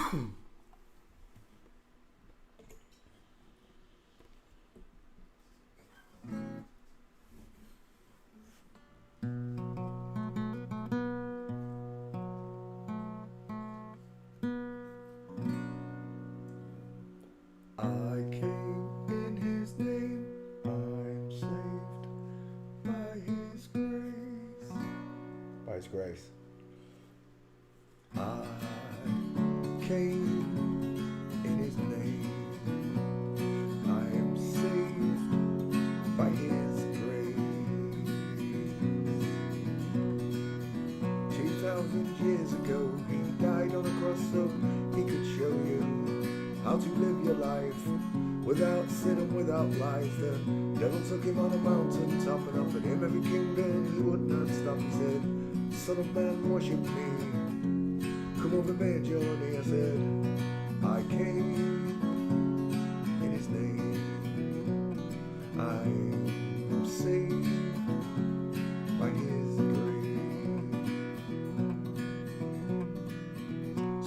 I came in his name, I'm saved by his grace. By his grace. I came in his name, I am saved by his grace. 2,000 years ago, he died on a cross so he could show you how to live your life without sin and without lies. The devil took him on a mountain top and offered him every kingdom. He would not stop. He said, "Son of man, worship me. Come over my journey." I said, I came in his name. I'm saved by his grace.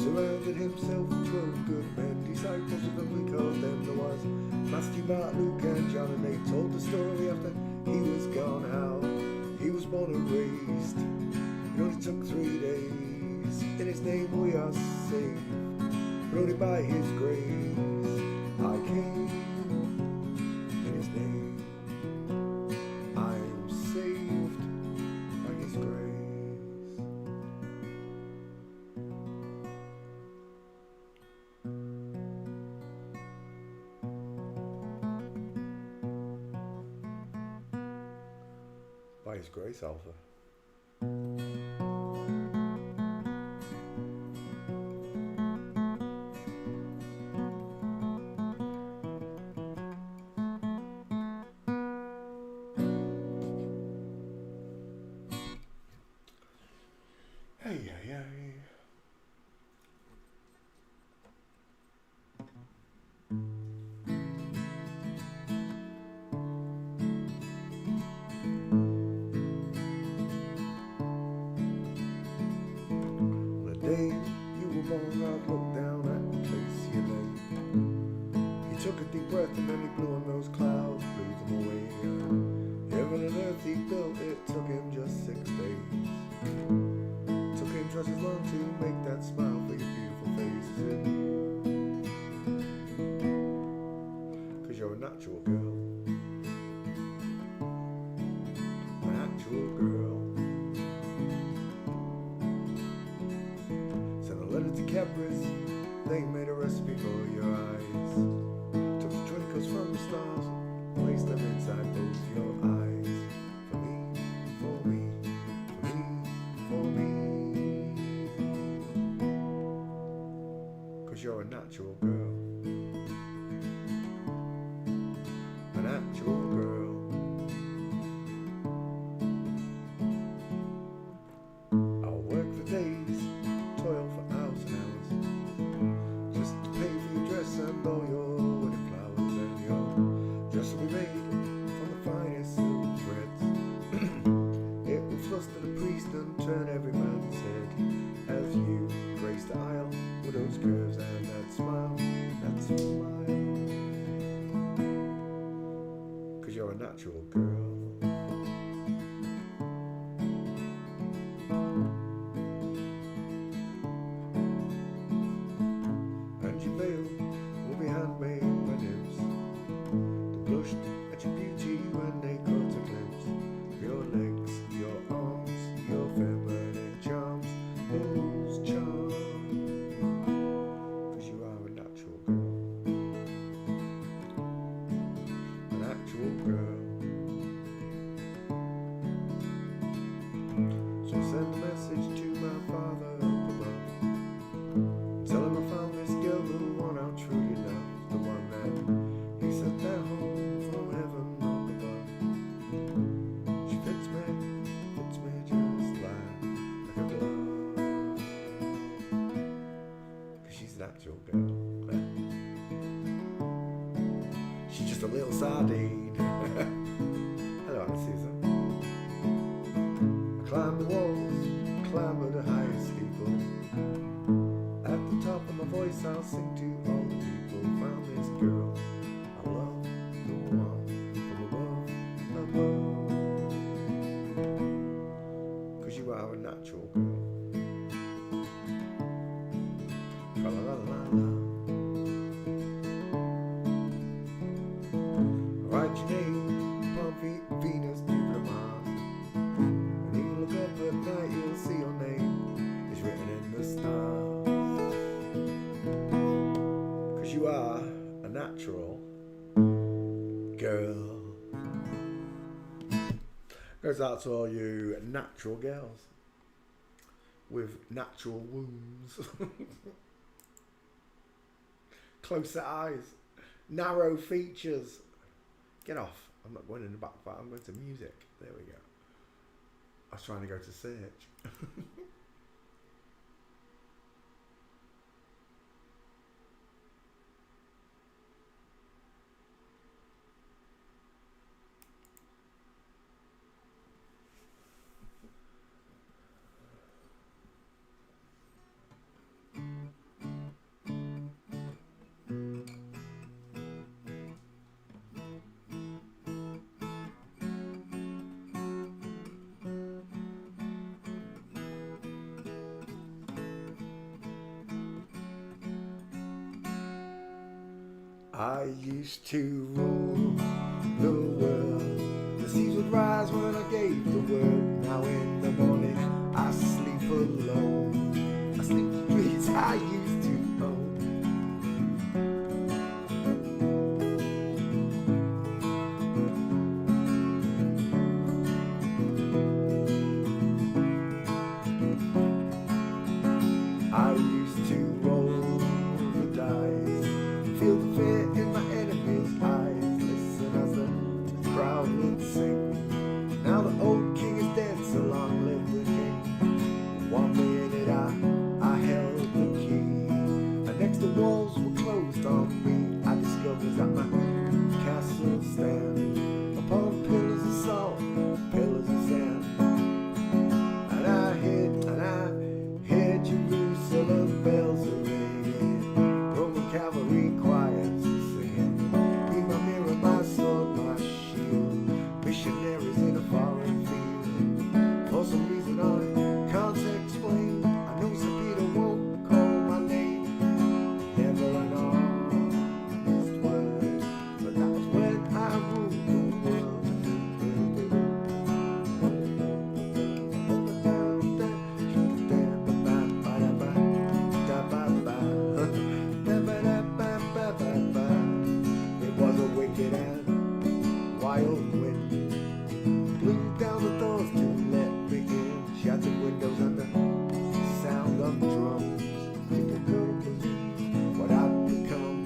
Surrounded himself with 12 good men, disciples of them we called them. There was Matthew, Mark, Luke and John, and they told the story after he was gone, how he was born and raised. It only took 3 days. In his name we are saved, but only by his grace. I came in his name, I'm saved by his grace. By his grace, Alpha. Hey, hey, hey. On the day you were born, I'd look down at the place you lay. He took a deep breath and then he blew on those clouds, blew them away. Heaven and earth he built, it took him just 6 days. Took him just as long to make that smile for your beautiful face. Cause you're a natural girl, an actual girl. Sent a letter to Cadbury's, they made a recipe for your eyes. Took the twinkles from the stars, placed them inside both your eyes. For me, for me, for me, for me. Cause you're a natural girl, an actual girl. I'll work for days, toil for hours and hours, just to pay for your dress and all your wedding flowers. And your dress will be made from the finest silk threads. It will fluster the priest and turn every man's head as you grace the aisle with those curves and that smile, that smile. Cause you're a natural girl. And your veil will be handmade by nymphs to blush at your beauty when they caught a glimpse of your legs, your arms, your feminine charms, those charms. Cause you are a natural girl, an actual girl. So send a message to my father up above, tell him I found this girl, the one I'll truly love, the one that he sent down from heaven up above. She fits me just like a glove. Cause she's an actual girl. She's just a little sardine. Hello, Aunt Susan. I climbed the walls, clambered a higher steeple. At the top of my voice voice I'll sing to all the people. Found this girl I love, the one from above. 'Cause you are a natural girl. Tra-la-la-la-la. Write your name upon Venus, Jupiter, Mars. When you look up at night, you'll see your name is written in the stars. 'Cause you are a natural girl. Goes out to all you natural girls with natural wombs. Closer eyes, narrow features. Get off. I'm not going in the back part. I'm going to music. There we go. I was trying to go to search. I used to rule the world. The seas would rise when I gave the word. Now in the morning I sleep alone. I sleep the dreams I used to own. I used to roll the dice, feel the fear in my enemy's eyes, listen as the crowd would sing. Now the old king is dead, so long live the king. One minute I held the key, and next the walls were closed on me. I discovered that my castle stands upon pillars of salt, pillars of sand. And I hear Jerusalem bells are ringing, Roman cavalry choirs are singing. Be my mirror, my sword, my shield, missionaries in a foreign field. For some reason I can't explain, I know St. Peter won't call my name. Never an honest word, but that was when I ruled the world. It was a wicked and wild wind, blew down the doors to let me in, shattered windows and the sound of drums. You couldn't believe what I'd become,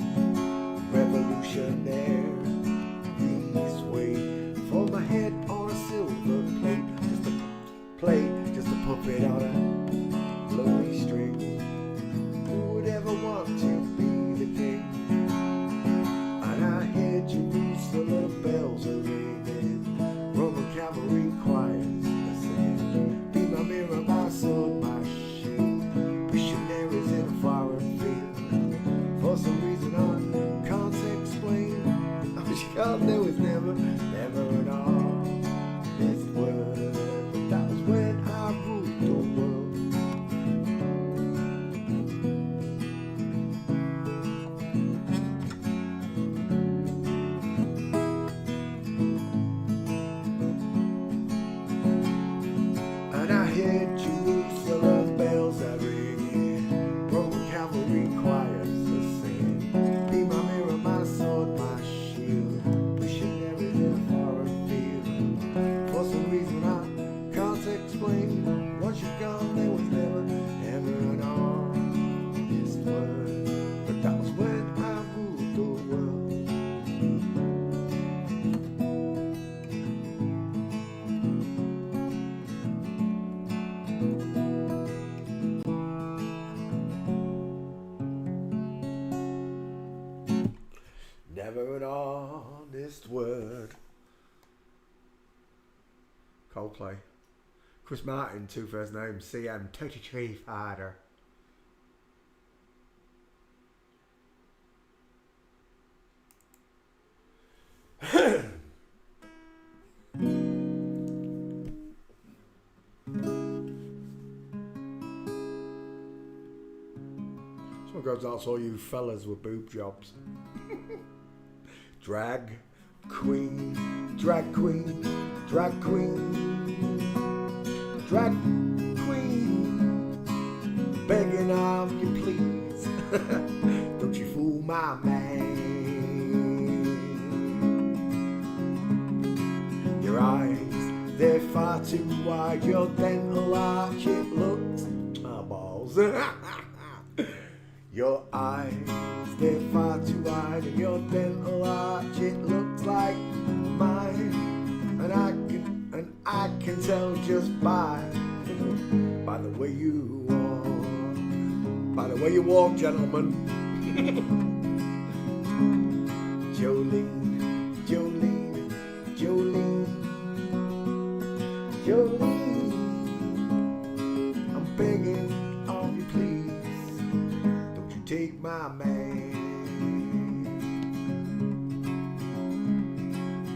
revolutionary. Please wait for my head on a silver plate, just a puppet on a lonely string. Who would ever want to be the king? And I hear Jerusalem bells are ringing, Roman cavalry choirs are singing. Be my mirror, my sword, my shield, missionaries in a foreign field. For some reason I can't explain, all you can't know is never an honest word. But that was when I ruled the world. And I hear Jerusalem bells are ringing, Roman cavalry choirs are singing. Be my mirror, my sword, my shield, missionaries in a foreign field. For some reason I can't explain, once you're gone there was never an honest word. But that was when I ruled the world. Never an honest word. Coldplay. Chris Martin, two first names, CM, Toty Tree Fighter. So goes out to all you fellas with boob jobs. Drag queen, drag queen, drag queen, drag queen, begging of you please, don't you fool my man. Your eyes, they're far too wide, your dental arch, it looks, balls. Your eyes, they're far too wide, and your dental arch, it looks like mine. And I can tell just by the way you walk, gentlemen. Jolene, Jolene, Jolene, Jolene, I'm begging of you please, don't you take my man.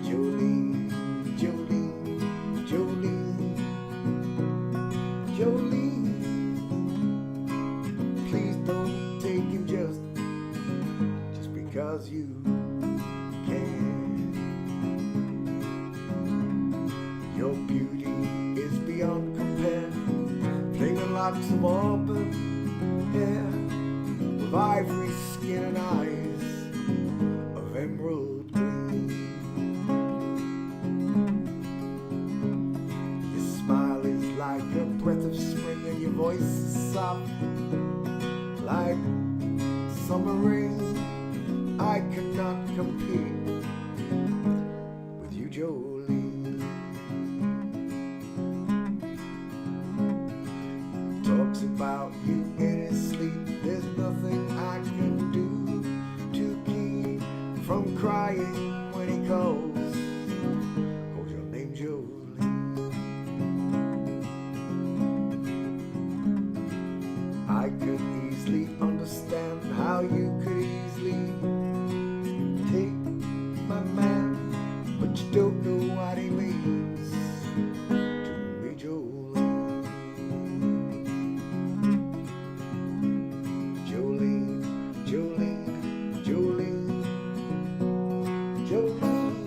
Jolene, Jolene, Jolene, Jolene, please don't take him just because you can. Your beauty is beyond compare, flaming locks of auburn hair, with ivory skin and eyes of emerald green. Your smile is like a breath of spring, and your voice is soft like summer rain. I cannot compete with you, Jolene. Talks about you in his sleep. There's nothing I can do to keep from crying when he calls your name, Jolene. I could easily understand how you could easily take my man, but you don't know what he means to me, Jolene. Jolene, Jolene, Jolene, Jolene,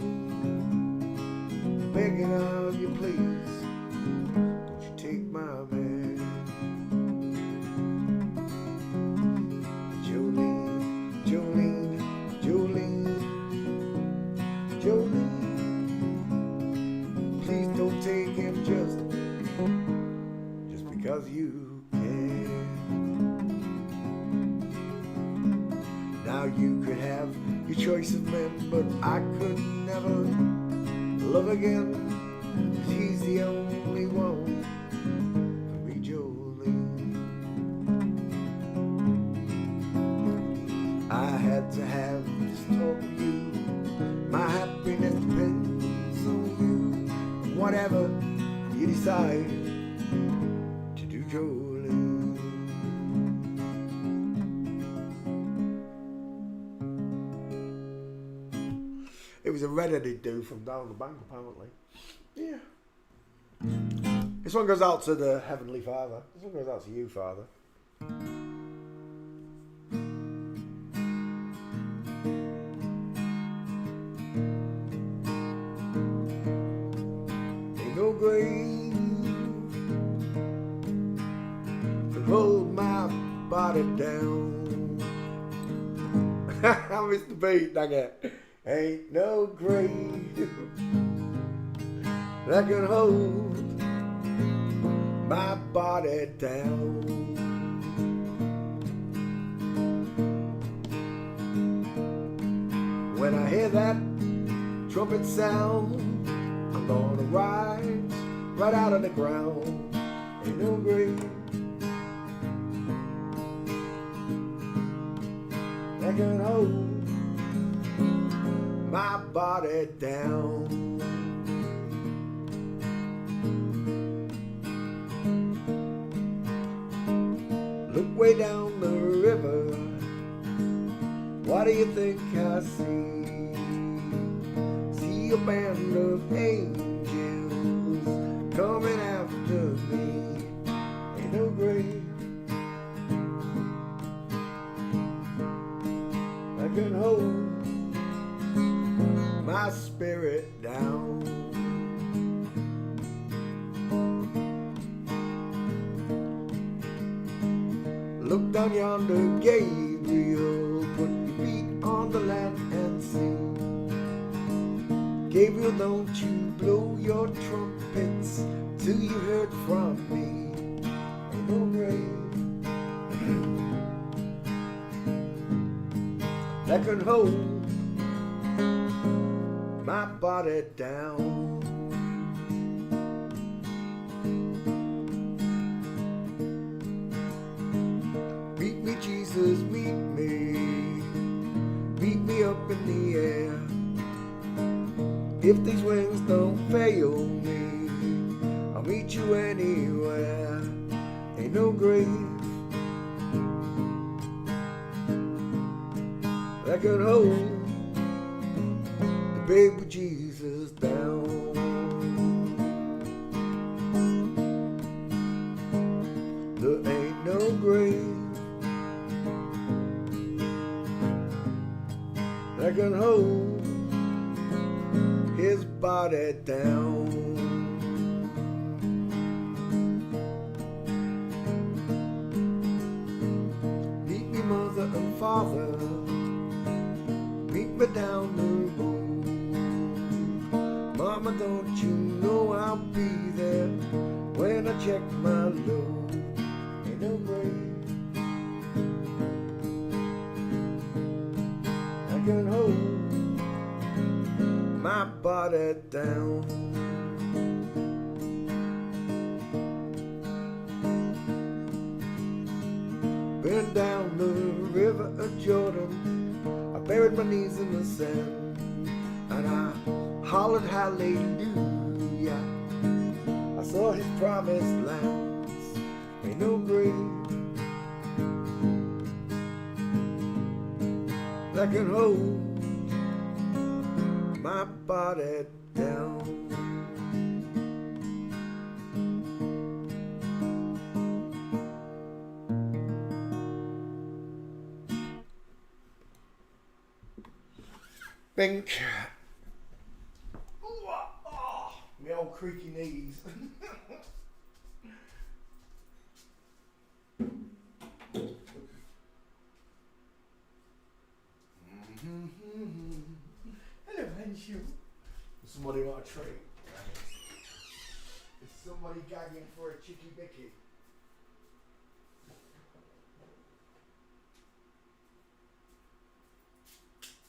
begging of you please, don't you take my man. Jolene, Jolene, Jolene, Jolene, please don't take him just because you can. Now you could have your choice of men, but I could never love again, 'cause he's the only one for me, Jolene. I had to have this talk with you. My happiness depends on you. Whatever you decide to do, Jolene. It was a red-headed dude from down the bank, apparently. Yeah. This one goes out to the Heavenly Father. This one goes out to you, Father. No grave could hold my body down. I missed the beat, dang it. Ain't no grave that can hold my body down. When I hear that trumpet sound, I'm gonna rise right out of the ground. Ain't no grave that can hold my body down. Look way down the river, what do you think I see? a band of angels coming after me. Ain't no grave I can hold my spirit down. Look down yonder, Gabriel, put your feet on the land and sing. Gabriel, don't you blow your trumpets till you heard from me. Ain't no grave that can hold my body down. Meet me, Jesus, meet me up in the air. If these wings don't fail me, I'll meet you anywhere. Ain't no grave that can hold the baby Jesus down. There ain't no grave that can hold his body down. Meet me, mother and father, meet me down the road. Mama, don't you know I'll be there when I check my load. Ain't no grave I can hold my body down. Been down the river of Jordan, I buried my knees in the sand, and I hollered hallelujah. I saw his promised lands. Ain't no grave that can hold my body down. Bink. Ooh, oh, my old creaky knees. Hello, Henshaw. Somebody want a treat? Is somebody gagging for a chicky bicky?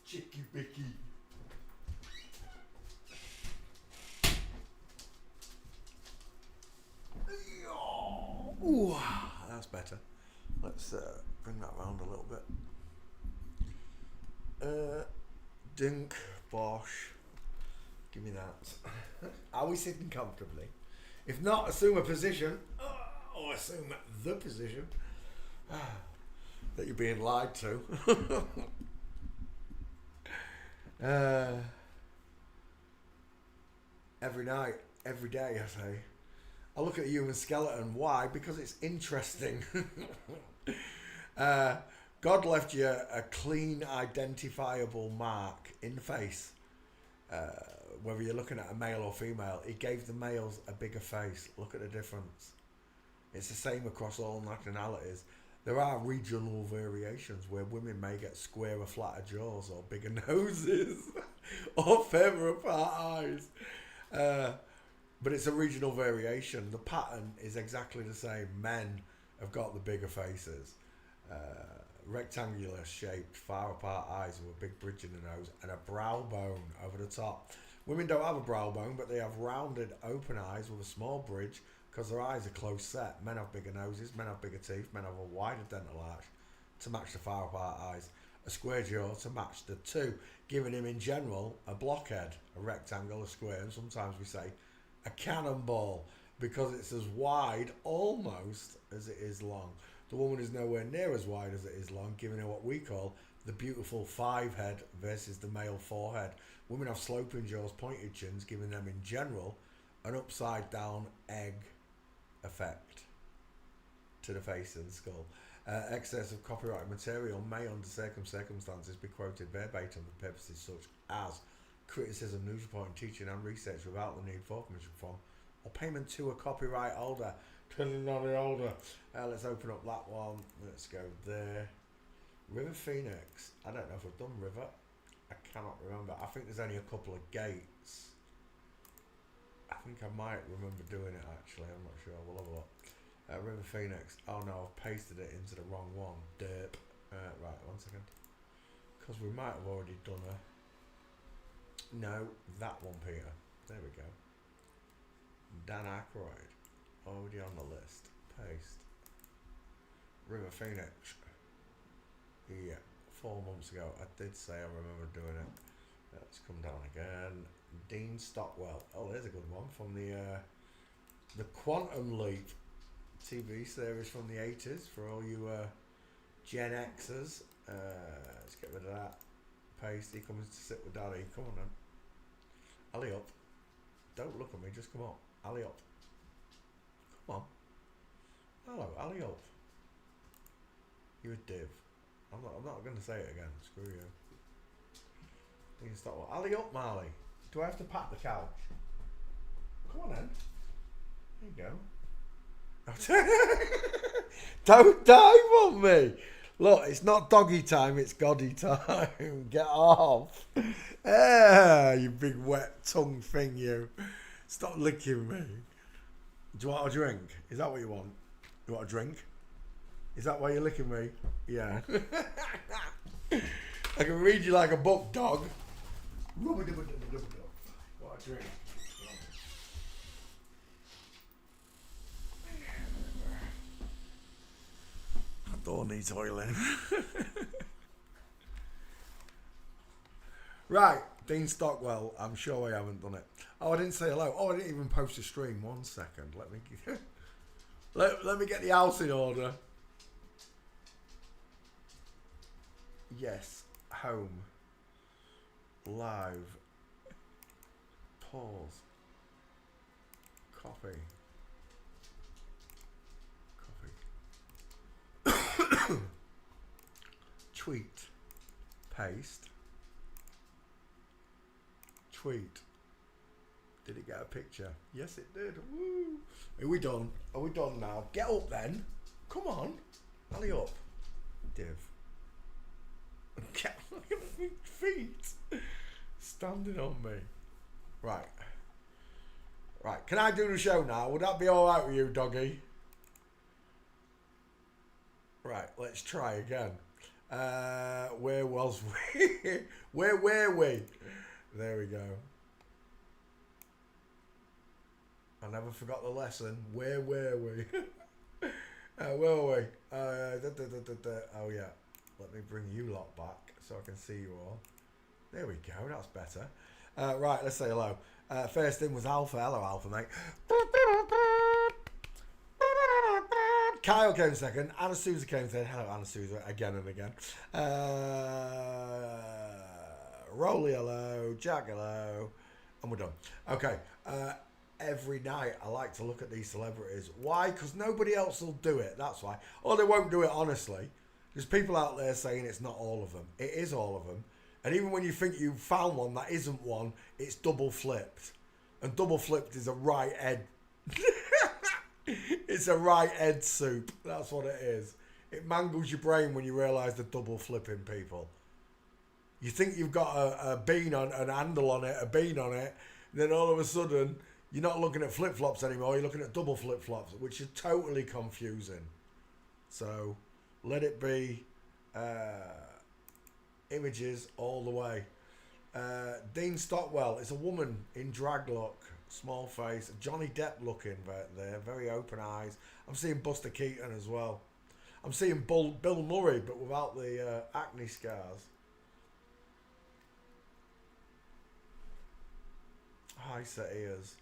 Chicky bicky. Ooh, that's better. Let's bring that round a little bit. Dink, bosh. Give me that. Are we sitting comfortably? If not, assume a position, or assume the position that you're being lied to. Every night, every day, I say. I look at a human skeleton. Why? Because it's interesting. God left you a clean, identifiable mark in the face. Whether you're looking at a male or female, he gave the males a bigger face. Look at the difference. It's the same across all nationalities. There are regional variations where women may get squarer, flatter jaws or bigger noses or further apart eyes. But it's a regional variation. The pattern is exactly the same. Men have got the bigger faces. Rectangular shaped, far apart eyes with a big bridge in the nose and a brow bone over the top. Women don't have a brow bone, but they have rounded, open eyes with a small bridge because their eyes are close set. Men have bigger noses, men have bigger teeth, men have a wider dental arch to match the far apart eyes, a square jaw to match the two, giving him in general a blockhead, a rectangle, a square, and sometimes we say a cannonball because it's as wide almost as it is long. The woman is nowhere near as wide as it is long, giving her what we call the beautiful 5 head versus the male 4 head. Women have sloping jaws, pointed chins, giving them in general an upside down egg effect to the face and skull. Excess of copyrighted material may, under certain circumstances, be quoted verbatim for purposes such as criticism, news reporting, teaching, and research without the need for permission from or payment to a copyright holder. Turning on the holder. Let's open up that one. Let's go there. River Phoenix. I don't know if I've done River. I cannot remember. I think there's only a couple of gates. I think I might remember doing it actually. I'm not sure. We'll have a look. River Phoenix. Oh no, I've pasted it into the wrong one. Derp. Right, 1 second. Because we might have already done a. No, that one, Peter. There we go. Dan Aykroyd. Already on the list. Paste. River Phoenix. Yeah, 4 months ago. I did say I remember doing it. Let's come down again. Dean Stockwell. Oh, there's a good one from the Quantum Leap TV series from the 80s for all you Gen Xers. Let's get rid of that. Paste. He comes to sit with Daddy. Come on then. Alley up. Don't look at me. Just come on. Alley up. Come on. Hello. Alley up. You a div. I'm not going to say it again. Screw you. You can stop. Alley up, Marley. Do I have to pat the couch? Come on then. There you go. Don't dive on me. Look, it's not doggy time, it's goddy time. Get off. You big wet tongue thing, you. Stop licking me. Do you want a drink? Is that what you want? You want a drink? Is that why you're licking me? Yeah. I can read you like a book, dog. What a drink. That door needs oiling. Right, Dean Stockwell. I'm sure I haven't done it. Oh, I didn't say hello. Oh, I didn't even post a stream. 1 second. Let me let me get the house in order. Yes, home. Live. Pause. Copy. Tweet. Paste. Tweet. Did it get a picture? Yes, it did. Woo! Are we done? Are we done now? Get up then. Come on. Alley up. Div. Get look at my feet. Standing on me. Right. Right. Can I do the show now? Would that be alright with you, doggy? Right. Let's try again. Where was we? Where were we? There we go. I never forgot the lesson. Where were we? Where were we? Oh yeah. Let me bring you lot back so I can see you all. There we go. That's better. Right. Let's say hello. First in was Alpha. Hello, Alpha, mate. Kyle came second. Anna Souza came third. Hello, Anna Souza, again and again. Rolly, hello. Jack, hello. And we're done. Okay. Every night I like to look at these celebrities. Why? Because nobody else will do it. That's why. Or they won't do it honestly. There's people out there saying it's not all of them. It is all of them. And even when you think you've found one that isn't one, it's double flipped. And double flipped is a right head. It's a right head soup. That's what it is. It mangles your brain when you realise the double flipping people. You think you've got a bean on, an handle on it, a bean on it, then all of a sudden you're not looking at flip-flops anymore, you're looking at double flip-flops, which is totally confusing. So let it be images all the way. Dean Stockwell is a woman in drag look, small face, Johnny Depp looking there, very open eyes. I'm seeing Buster Keaton as well. I'm seeing Bill Murray, but without the acne scars. High set ears.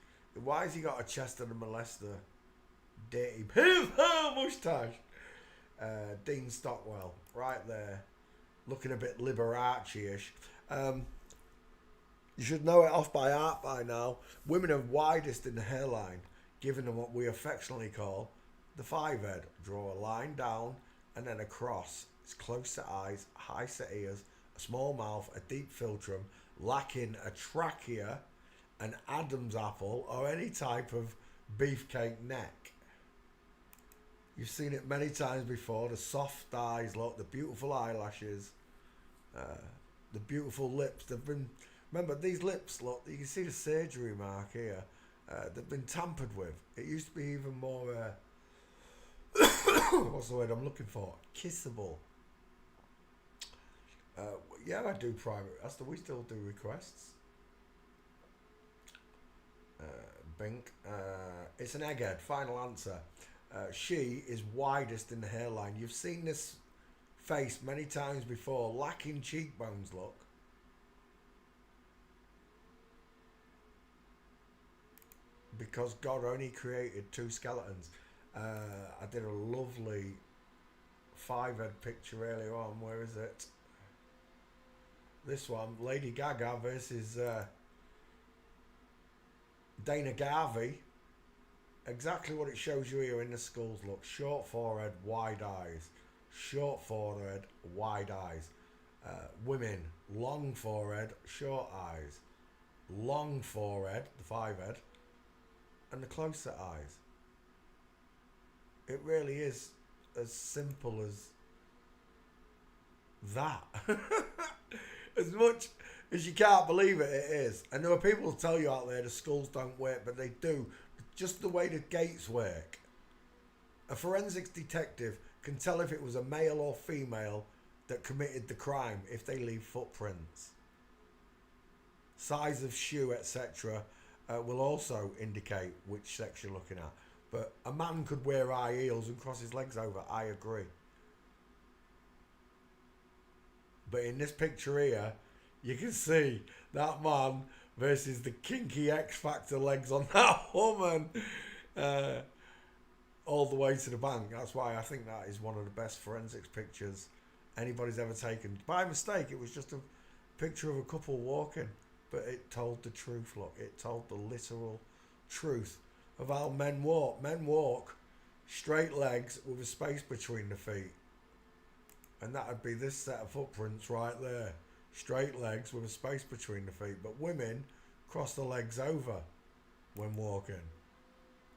Why has he got a chest and a molester? Dirty moustache. Dean Stockwell, right there, looking a bit Liberace-ish. You should know it off by heart by now. Women are widest in the hairline, giving them what we affectionately call the five head. Draw a line down and then across. It's close to eyes, high set ears, a small mouth, a deep philtrum, lacking a trachea, an Adam's apple, or any type of beefcake neck. You've seen it many times before. The soft eyes, look, the beautiful eyelashes, the beautiful lips. They've been, remember these lips, look, you can see the surgery mark here. They've been tampered with. It used to be even more, what's the word I'm looking for? Kissable. Yeah, I do private. We still do requests. Bink. It's an egghead. Final answer. She is widest in the hairline. You've seen this face many times before. Lacking cheekbones, look. Because God only created two skeletons. I did a lovely five-head picture earlier on. Where is it? This one. Lady Gaga versus Dana Garvey. Exactly what it shows you here in the skulls. Look, short forehead, wide eyes. Short forehead, wide eyes. Women, long forehead, short eyes. Long forehead, the five head, and the closer eyes. It really is as simple as that. As much as you can't believe it, it is. And there are people who tell you out there the skulls don't work, but they do. Just the way the gates work. A forensics detective can tell if it was a male or female that committed the crime if they leave footprints. Size of shoe, etc. Will also indicate which sex you're looking at. But a man could wear high heels and cross his legs over. I agree. But in this picture here, you can see that man versus the kinky X Factor legs on that woman. All the way to the bank. That's why I think that is one of the best forensics pictures anybody's ever taken. By mistake, it was just a picture of a couple walking. But it told the truth, look. It told the literal truth of how men walk. Men walk straight legs with a space between the feet. And that would be this set of footprints right there. Straight legs with a space between the feet. But women cross the legs over when walking.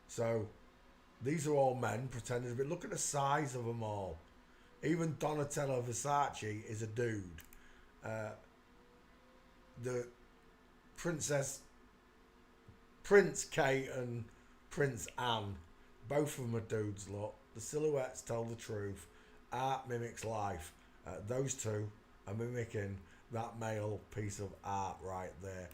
So these are all men pretending to be. Look at the size of them all. Even Donatello Versace is a dude. The Prince Kate and Prince Anne, both of them are dudes, look. The silhouettes tell the truth. Art mimics life. Those two are mimicking that male piece of art right there.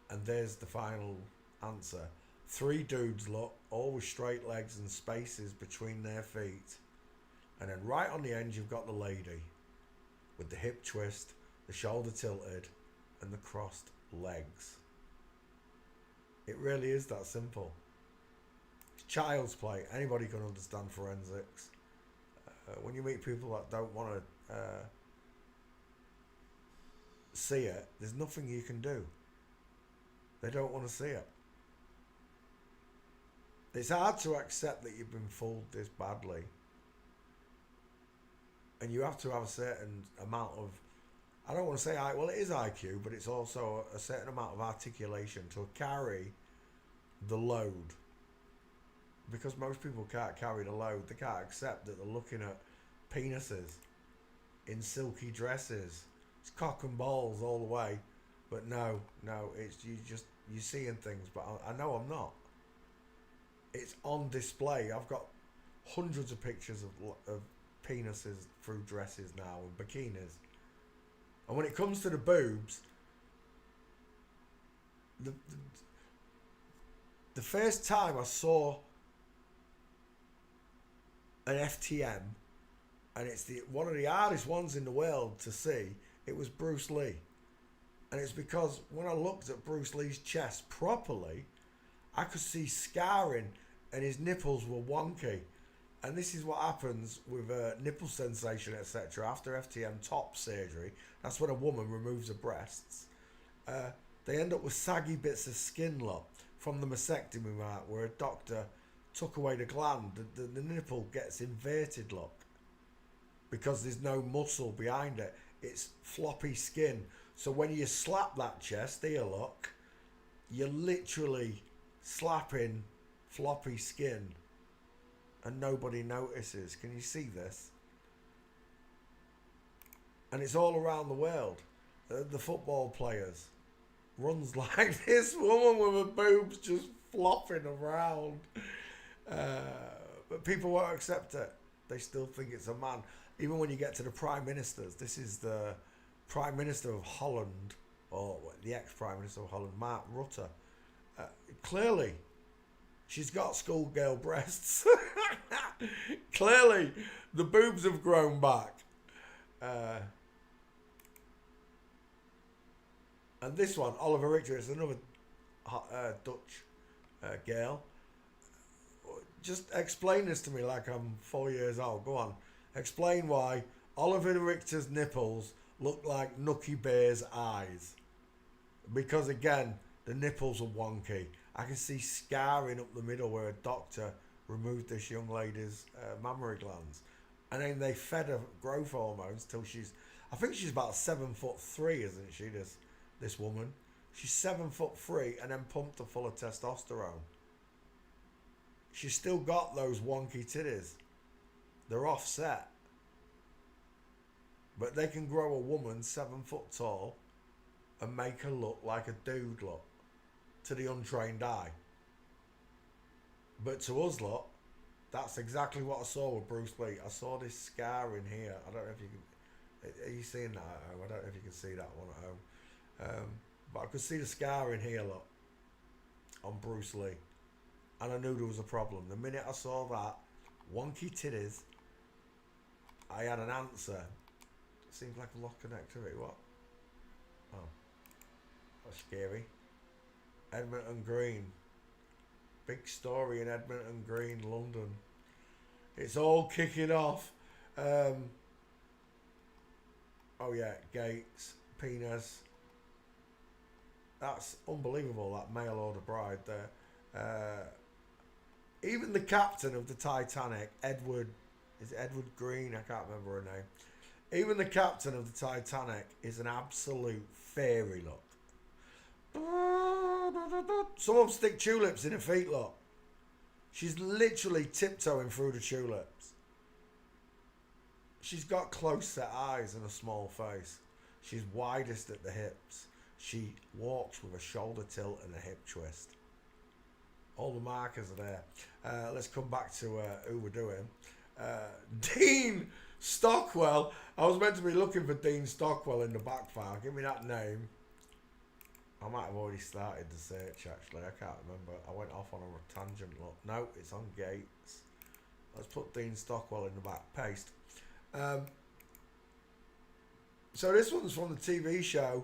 And there's the final answer. Three dudes, look, all with straight legs and spaces between their feet. And then right on the end, you've got the lady with the hip twist, the shoulder tilted, and the crossed legs. It really is that simple. It's child's play. Anybody can understand forensics. When you meet people that don't want to see it, there's nothing you can do. They don't want to see it. It's hard to accept that you've been fooled this badly. And you have to have a certain amount of, I don't want to say, well, it is IQ, but it's also a certain amount of articulation to carry the load. Because most people can't carry the load. They can't accept that they're looking at penises in silky dresses. It's cock and balls all the way. But no, it's you're seeing things, but I know I'm not. It's on display. I've got hundreds of pictures of penises through dresses now and bikinis. And when it comes to the boobs, the first time I saw an FTM, and it's one of the hardest ones in the world to see, it was Bruce Lee. And it's because when I looked at Bruce Lee's chest properly, I could see scarring and his nipples were wonky. And this is what happens with nipple sensation, etc. After FTM top surgery. That's when a woman removes her breasts. They end up with saggy bits of skin, lot, from the mastectomy mark, where a doctor took away the gland. The nipple gets inverted, look, because there's no muscle behind it. It's floppy skin. So when you slap that chest, here, look, you're literally slapping floppy skin, and nobody notices. Can you see this? And it's all around the world. The football players runs like this woman with her boobs just flopping around. But people won't accept it. They still think it's a man. Even when you get to the prime ministers, this is the Prime Minister of Holland, or the ex-Prime Minister of Holland, Mark Rutte. Clearly, she's got schoolgirl breasts. Clearly, the boobs have grown back. And this one, Oliver Richter, is another Dutch girl. Just explain this to me like I'm 4 years old. Go on. Explain why Oliver Richter's nipples look like Nucky Bear's eyes. Because again, the nipples are wonky. I can see scarring up the middle where a doctor removed this young lady's mammary glands. And then they fed her growth hormones till I think she's about 7'3", isn't she, this woman? She's 7'3" and then pumped her full of testosterone. She's still got those wonky titties. They're offset. But they can grow a woman 7 foot tall and make her look like a dude, look, to the untrained eye. But to us, look, that's exactly what I saw with Bruce Lee. I saw this scar in here. I don't know if you can... Are you seeing that at home? I don't know if you can see that one at home. But I could see the scar in here, look, on Bruce Lee. And I knew there was a problem. The minute I saw that, wonky titties, I had an answer. Seems like a lock connectivity. What? Oh. That's scary. Edmonton Green. Big story in Edmonton Green, London. It's all kicking off. Oh yeah, Gates, penis. That's unbelievable, that mail order bride there. Even the captain of the Titanic, Edward Green, I can't remember her name. Even the captain of the Titanic is an absolute fairy, look. Some of them stick tulips in her feet, look. She's literally tiptoeing through the tulips. She's got close set eyes and a small face. She's widest at the hips. She walks with a shoulder tilt and a hip twist. All the markers are there. Let's come back to who we're doing. Dean Stockwell. I was meant to be looking for Dean Stockwell in the back file. Give me that name. I might have already started the search actually. I can't remember. I went off on a tangent. Look, no, it's on Gates. Let's put Dean Stockwell in the back. Paste. So this one's from the TV show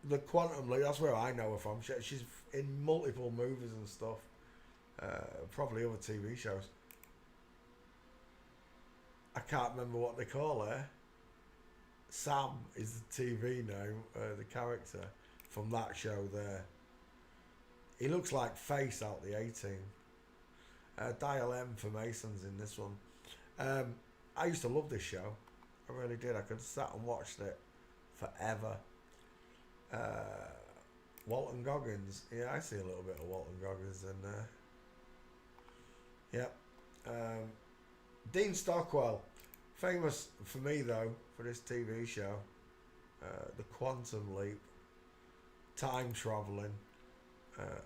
The Quantum Leap. That's where I know her from. She's in multiple movies and stuff. Probably other TV shows. I can't remember what they call her. Sam is the TV name, the character from that show there. He looks like Face out the A-Team. Dial M for Masons in this one. I used to love this show. I really did. I could have sat and watched it forever. Walton Goggins. Yeah, I see a little bit of Walton Goggins in there. Yep. Dean Stockwell. Famous for me, though, for this TV show. The Quantum Leap. Time travelling.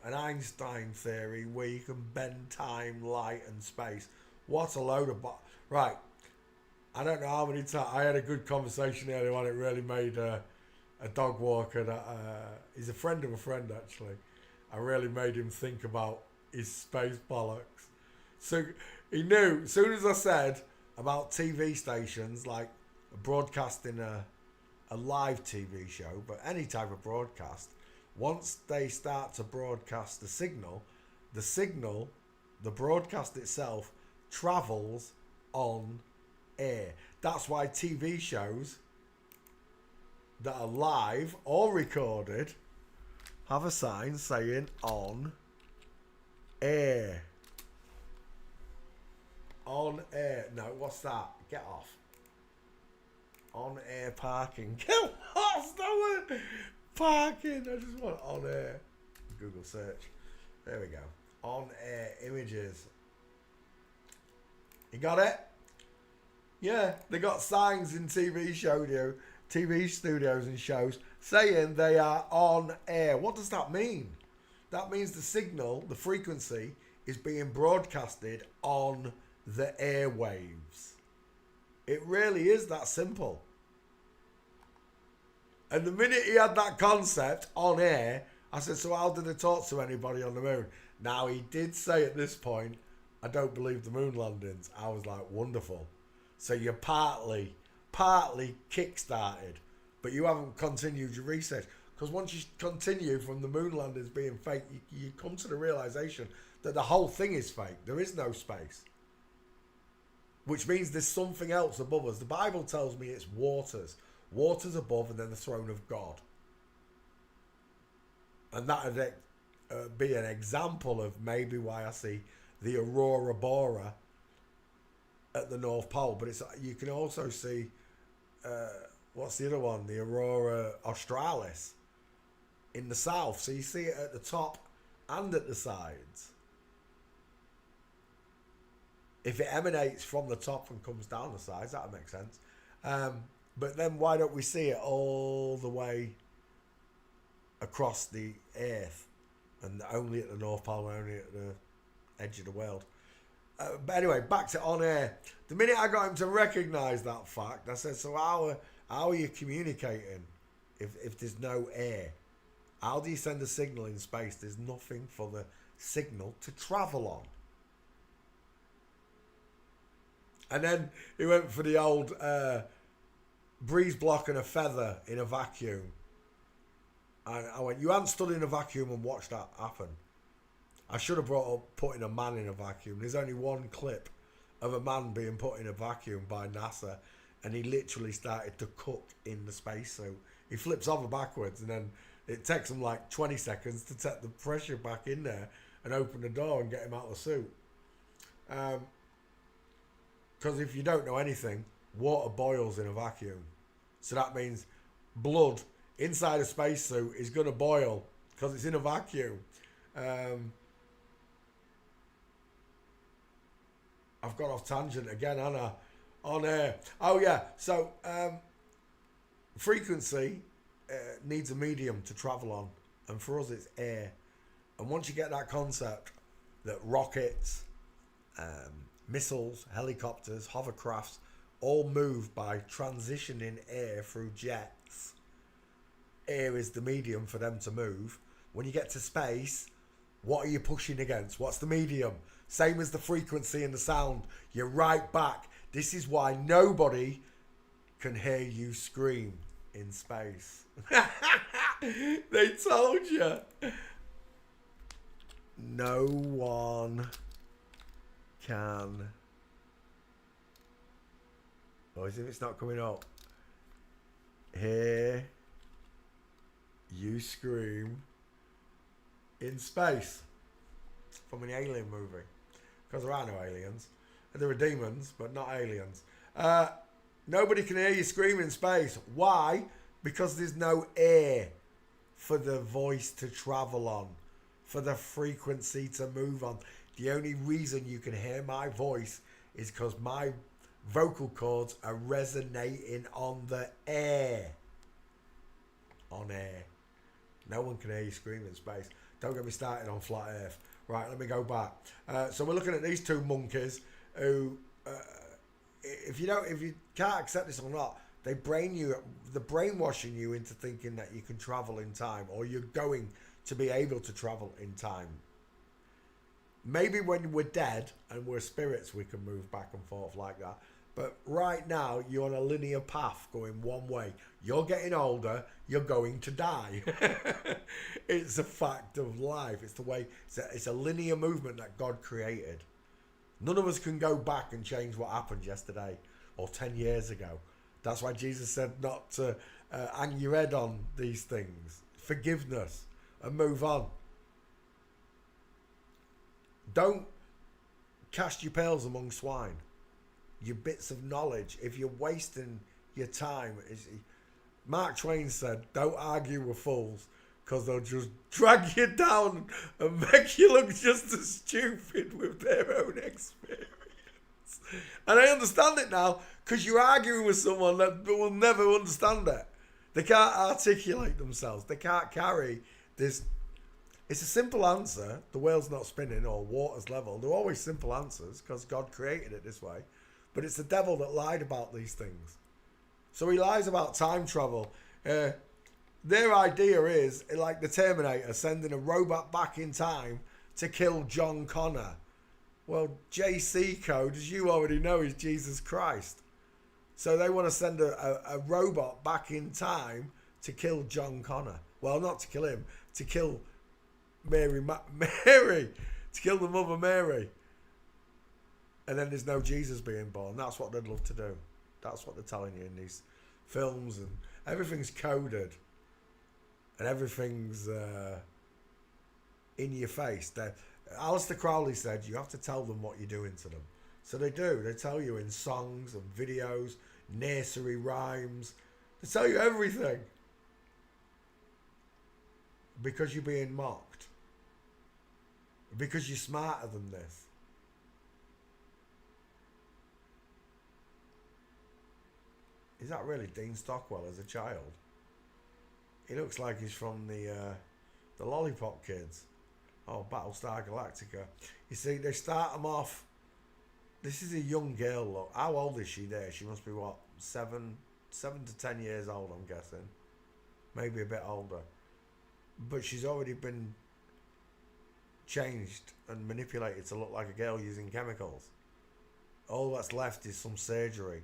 An Einstein theory where you can bend time, light and space. What a load of... Right. I don't know how many times... I had a good conversation earlier on. It really made a dog walker that... he's a friend of a friend, actually. I really made him think about his space bollocks. So he knew, as soon as I said about TV stations, like broadcasting a live TV show, but any type of broadcast, once they start to broadcast the signal, the broadcast itself travels on air. That's why TV shows that are live or recorded have a sign saying on air. On air. No, what's that? Get off. On air parking. Get lost. No one. Parking. I just want on air. Google search. There we go. On air images. You got it? Yeah, they got signs in TV studios and shows saying they are on air. What does that mean? That means the signal, the frequency, is being broadcasted on the airwaves. It really is that simple. And the minute he had that concept on air, I said, so how did they talk to anybody on the moon? Now, he did say at this point, I don't believe the moon landings. I was like, wonderful. So you're partly kick-started, but you haven't continued your research. Because once you continue from the moon landings being fake, you come to the realization that the whole thing is fake. There is no space. Which means there's something else above us. The Bible tells me it's waters. Waters above and then the throne of God. And that would be an example of maybe why I see the Aurora Bora at the North Pole. But you can also see, what's the other one? The Aurora Australis in the south. So you see it at the top and at the sides. If it emanates from the top and comes down the sides, that would make sense. But then why don't we see it all the way across the earth and only at the North Pole, only at the edge of the world? But anyway, back to on air. The minute I got him to recognise that fact, I said, so how are you communicating if there's no air? How do you send a signal in space? There's nothing for the signal to travel on. And then he went for the old breeze block and a feather in a vacuum. And I went, you hadn't stood in a vacuum and watched that happen. I should have brought up putting a man in a vacuum. There's only one clip of a man being put in a vacuum by NASA, and he literally started to cook in the spacesuit. He flips over backwards, and then it takes him like 20 seconds to take the pressure back in there and open the door and get him out of the suit. Because if you don't know anything, water boils in a vacuum. So that means blood inside a spacesuit is going to boil because it's in a vacuum. I've gone off tangent again, haven't I? On air. Oh, yeah. So, frequency needs a medium to travel on. And for us, it's air. And once you get that concept that rockets, missiles, helicopters, hovercrafts all move by transitioning air through jets. Air is the medium for them to move. When you get to space, what are you pushing against? What's the medium? Same as the frequency and the sound. You're right back. This is why nobody can hear you scream in space. They told you. No one can. Oh, as if it's not coming up. Hear you scream in space. From an alien movie. Because there are no aliens. There are demons, but not aliens. Nobody can hear you scream in space. Why? Because there's no air for the voice to travel on. For the frequency to move on. The only reason you can hear my voice is because my vocal cords are resonating on the air. On air. No one can hear you scream in space. Don't get me started on flat earth. Right, let me go back. So we're looking at these two monkeys who, if you can't accept this or not, they're brainwashing you into thinking that you can travel in time, or you're going to be able to travel in time. Maybe when we're dead and we're spirits, we can move back and forth like that. But right now, you're on a linear path going one way. You're getting older. You're going to die. It's a fact of life. It's the way. It's a linear movement that God created. None of us can go back and change what happened yesterday or 10 years ago. That's why Jesus said not to hang your head on these things. Forgiveness and move on. Don't cast your pearls among swine. Your bits of knowledge. If you're wasting your time, Mark Twain said, don't argue with fools because they'll just drag you down and make you look just as stupid with their own experience. And I understand it now because you're arguing with someone that will never understand it. They can't articulate themselves. They can't carry this. It's a simple answer. The whale's not spinning or water's level. They're always simple answers because God created it this way. But it's the devil that lied about these things. So he lies about time travel. Their idea is, like the Terminator, sending a robot back in time to kill John Connor. Well, JC code, as you already know, is Jesus Christ. So they want to send a robot back in time to kill John Connor. Well, not to kill him, to kill Mary, to kill the mother Mary. And then there's no Jesus being born. That's what they'd love to do. That's what they're telling you in these films. And everything's coded. And everything's in your face. Alistair Crowley said you have to tell them what you're doing to them. So they do. They tell you in songs and videos, nursery rhymes. They tell you everything. Because you're being mocked. Because you're smarter than this. Is that really Dean Stockwell as a child? He looks like he's from the Lollipop Kids. Oh, Battlestar Galactica. You see, they start them off. This is a young girl, look. How old is she there? She must be, what, 7 to 10 years old, I'm guessing. Maybe a bit older. But she's already been changed and manipulated to look like a girl using chemicals. All that's left is some surgery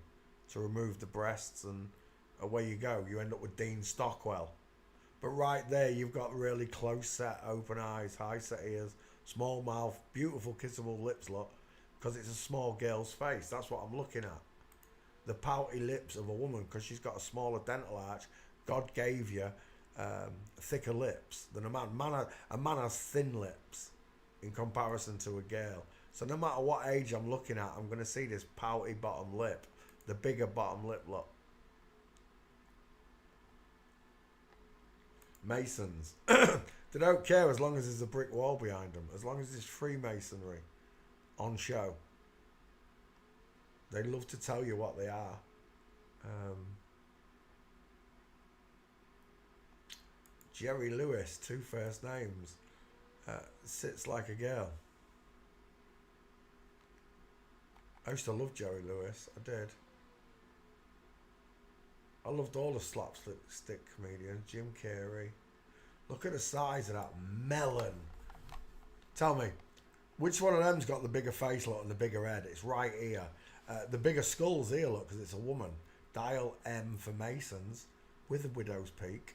to remove the breasts, and away you go. You end up with Dean Stockwell. But right there, you've got really close set, open eyes, high set ears, small mouth, beautiful kissable lips, look, because it's a small girl's face. That's what I'm looking at. The pouty lips of a woman, because she's got a smaller dental arch. God gave you thicker lips than a man. A man has thin lips in comparison to a girl. So no matter what age I'm looking at, I'm going to see this pouty bottom lip, the bigger bottom lip, look. Masons. They don't care as long as there's a brick wall behind them. As long as there's Freemasonry on show. They love to tell you what they are. Jerry Lewis, 2 first names. Sits like a girl. I used to love Jerry Lewis. I did. I loved all the slapstick comedians. Jim Carrey. Look at the size of that melon. Tell me, which one of them's got the bigger face, look, and the bigger head? It's right here. The bigger skull's here, look, because it's a woman. Dial M for Masons with a widow's peak.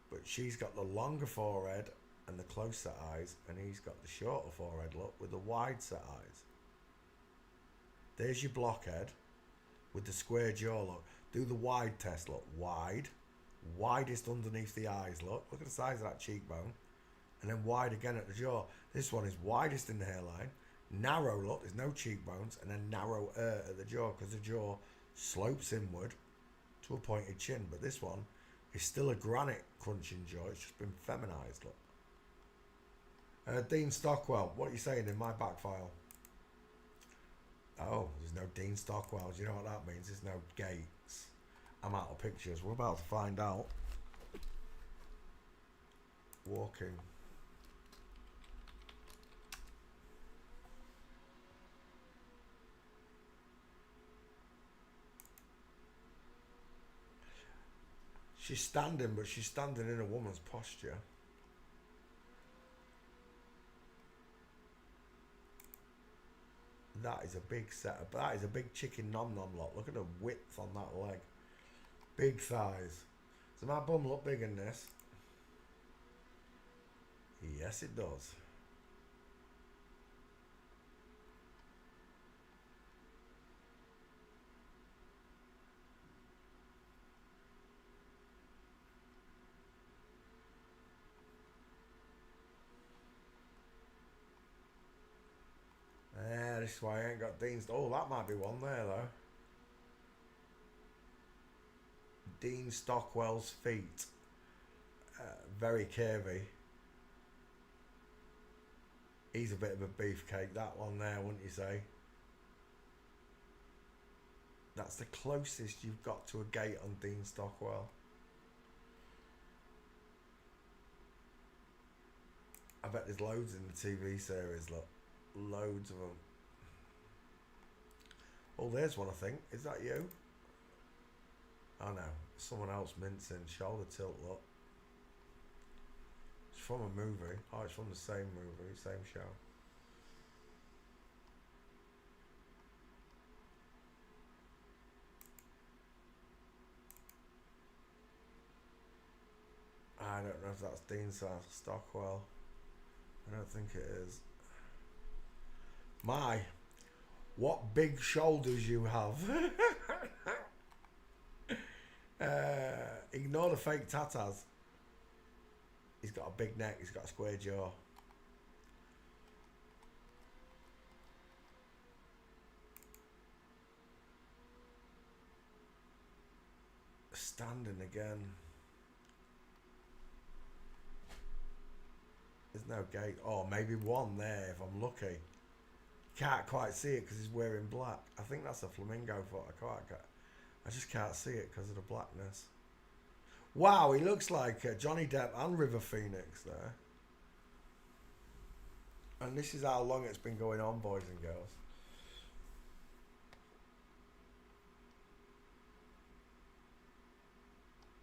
But she's got the longer forehead and the close set eyes, and he's got the shorter forehead, look, with the wide set eyes. There's your blockhead with the square jaw, look. Do the wide test, look. Wide. Widest underneath the eyes, look. Look at the size of that cheekbone. And then wide again at the jaw. This one is widest in the hairline. Narrow, look. There's no cheekbones. And then narrow at the jaw, because the jaw slopes inward to a pointed chin. But this one is still a granite crunching jaw. It's just been feminized, look. Dean Stockwell, what are you saying in my back file? Oh, there's no Dean Stockwell. Do you know what that means? There's no Gates. I'm out of pictures. We're about to find out. Walking. She's standing, but she's standing in a woman's posture. That is a big setup. That is a big chicken nom nom lot. Look at the width on that leg. Big thighs. Does my bum look big in this? Yes, it does. this is why I ain't got Dean's. Oh, that might be one there though. Dean Stockwell's feet. Very curvy. He's a bit of a beefcake, that one there, wouldn't you say? That's the closest you've got to a gate on Dean Stockwell. I bet there's loads in the TV series, look. Loads of them. Oh, there's one, I think. Is that you? Oh no, someone else mincing. Shoulder tilt, look. It's from a movie. Oh, it's from the same movie, same show. I don't know if that's Dean Stockwell. I don't think it is. My, what big shoulders you have. Ignore the fake tatas. He's got a big neck, he's got a square jaw. Standing again. There's no gate. Oh, maybe one there if I'm lucky. Can't quite see it because he's wearing black. I think that's a flamingo foot. I just can't see it because of the blackness. Wow, he looks like Johnny Depp and River Phoenix there. And this is how long it's been going on, boys and girls.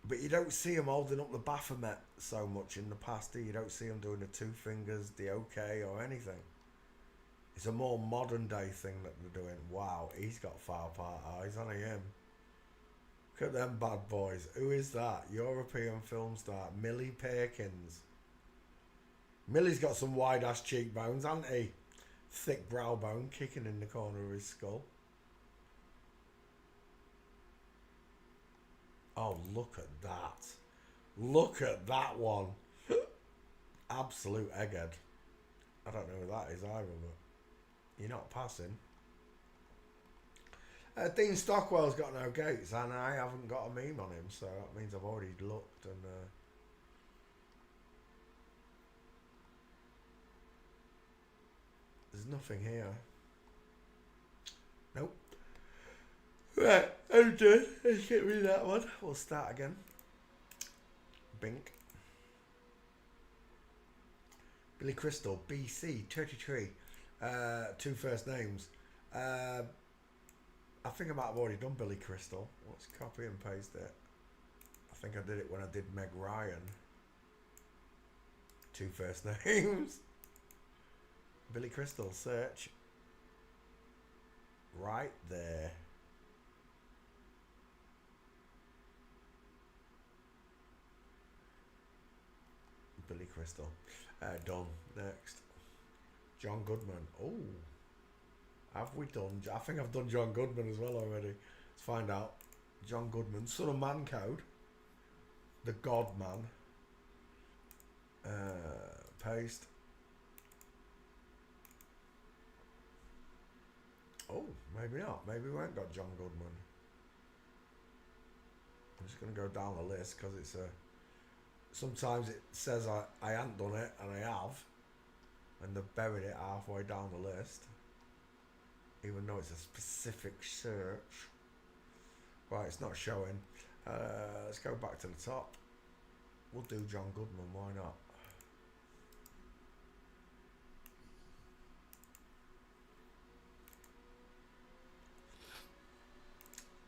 But you don't see him holding up the Baphomet so much in the past, do you? You don't see him doing the two fingers, the OK or anything. It's a more modern day thing that they're doing. Wow, he's got far apart eyes, hasn't he, him? Look at them bad boys. Who is that? European film star, Millie Perkins. Millie's got some wide ass cheekbones, hasn't he? Thick brow bone kicking in the corner of his skull. Oh, look at that. Look at that one. Absolute egghead. I don't know who that is either, but you're not passing. Dean Stockwell's got no gates, and I haven't got a meme on him, so that means I've already looked. And there's nothing here. Nope. Right, I'm done. Let's get rid of that one. We'll start again. Bink. Billy Crystal, BC, 33. Two first names. I think I might have already done Billy Crystal. Let's copy and paste it. I think I did it when I did Meg Ryan. Two first names. Billy Crystal, search. Right there. Billy Crystal. Done. Next. John Goodman. Oh. Have we done? I think I've done John Goodman as well already. Let's find out. John Goodman. Son of Man Code. The God Man. Paste. Oh, maybe not. Maybe we ain't got John Goodman. I'm just going to go down the list because it's a... Sometimes it says I haven't done it, and I have. And they've buried it halfway down the list. Even though it's a specific search. Right, it's not showing. Let's go back to the top. We'll do John Goodman, why not?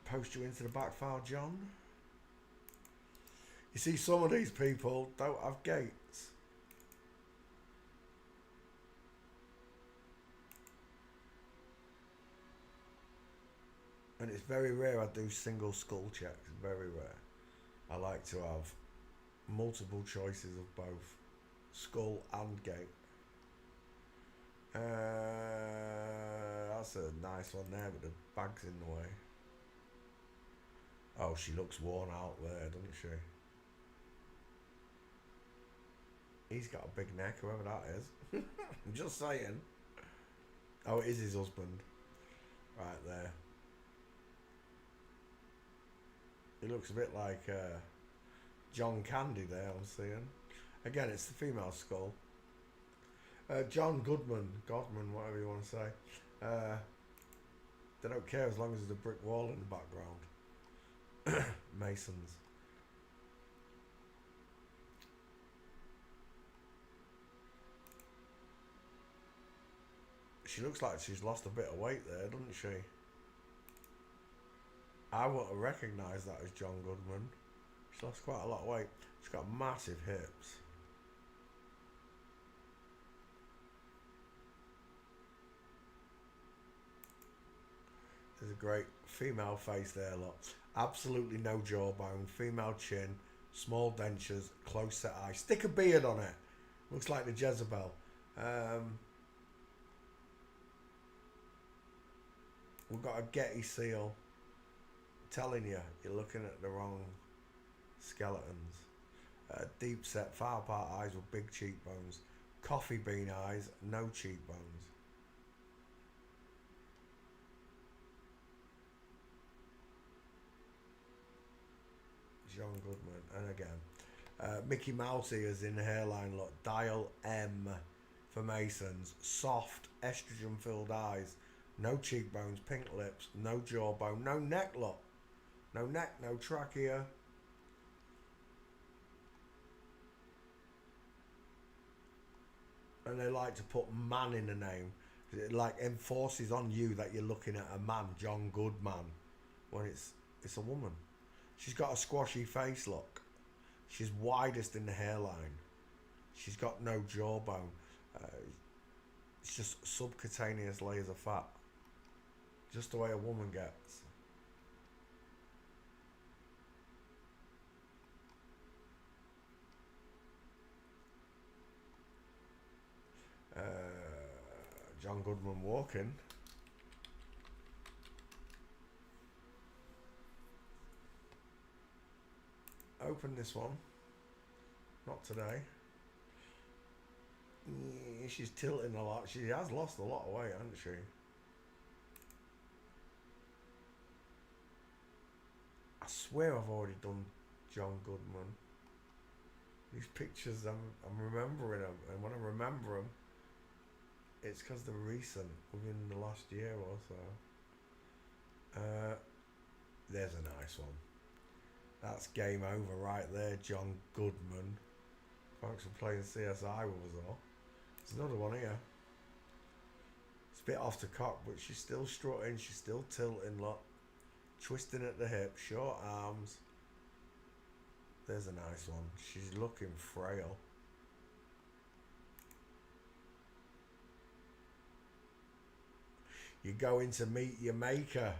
Post you into the back file, John. You see, some of these people don't have gates. And it's very rare I do single skull checks. Very rare. I like to have multiple choices of both skull and gate. That's a nice one there, but the bag's in the way. Oh, she looks worn out there, doesn't she? He's got a big neck, whoever that is. I'm just saying. Oh, it is his husband. Right there. He looks a bit like John Candy there, I'm seeing. Again, it's the female skull. John Godman, whatever you want to say. They don't care as long as there's a brick wall in the background. Masons. She looks like she's lost a bit of weight there, doesn't she? I wouldn't have recognised that as John Goodman. She's lost quite a lot of weight. She's got massive hips. There's a great female face there, look. Absolutely no jawbone, female chin, small dentures, close set eyes. Stick a beard on it. Looks like the Jezebel. We've got a Getty seal. I'm telling you, you're looking at the wrong skeletons. Deep set, far apart eyes with big cheekbones. Coffee bean eyes, no cheekbones. John Goodman, and again, Mickey Mouse ears in the hairline. Look, dial M for Masons. Soft, estrogen-filled eyes, no cheekbones, pink lips, no jawbone, no neck. Look, no neck, no trachea. And they like to put man in the name. It like enforces on you that you're looking at a man, John Goodman, when it's a woman. She's got a squashy face, look. She's widest in the hairline. She's got no jawbone. It's just subcutaneous layers of fat. Just the way a woman gets. John Goodman walking. Open this one. Not today. Yeah, she's tilting a lot. She has lost a lot of weight, hasn't she? I swear I've already done John Goodman. These pictures, I'm remembering them, and when I remember them, it's because they're recent, within the last year or so. There's a nice one. That's game over right there, John Goodman. Thanks for playing CSI with us all. There's another one here. It's a bit off the cock, but she's still strutting, she's still tilting, look. Twisting at the hip, short arms. There's a nice one. She's looking frail. You're going to meet your maker.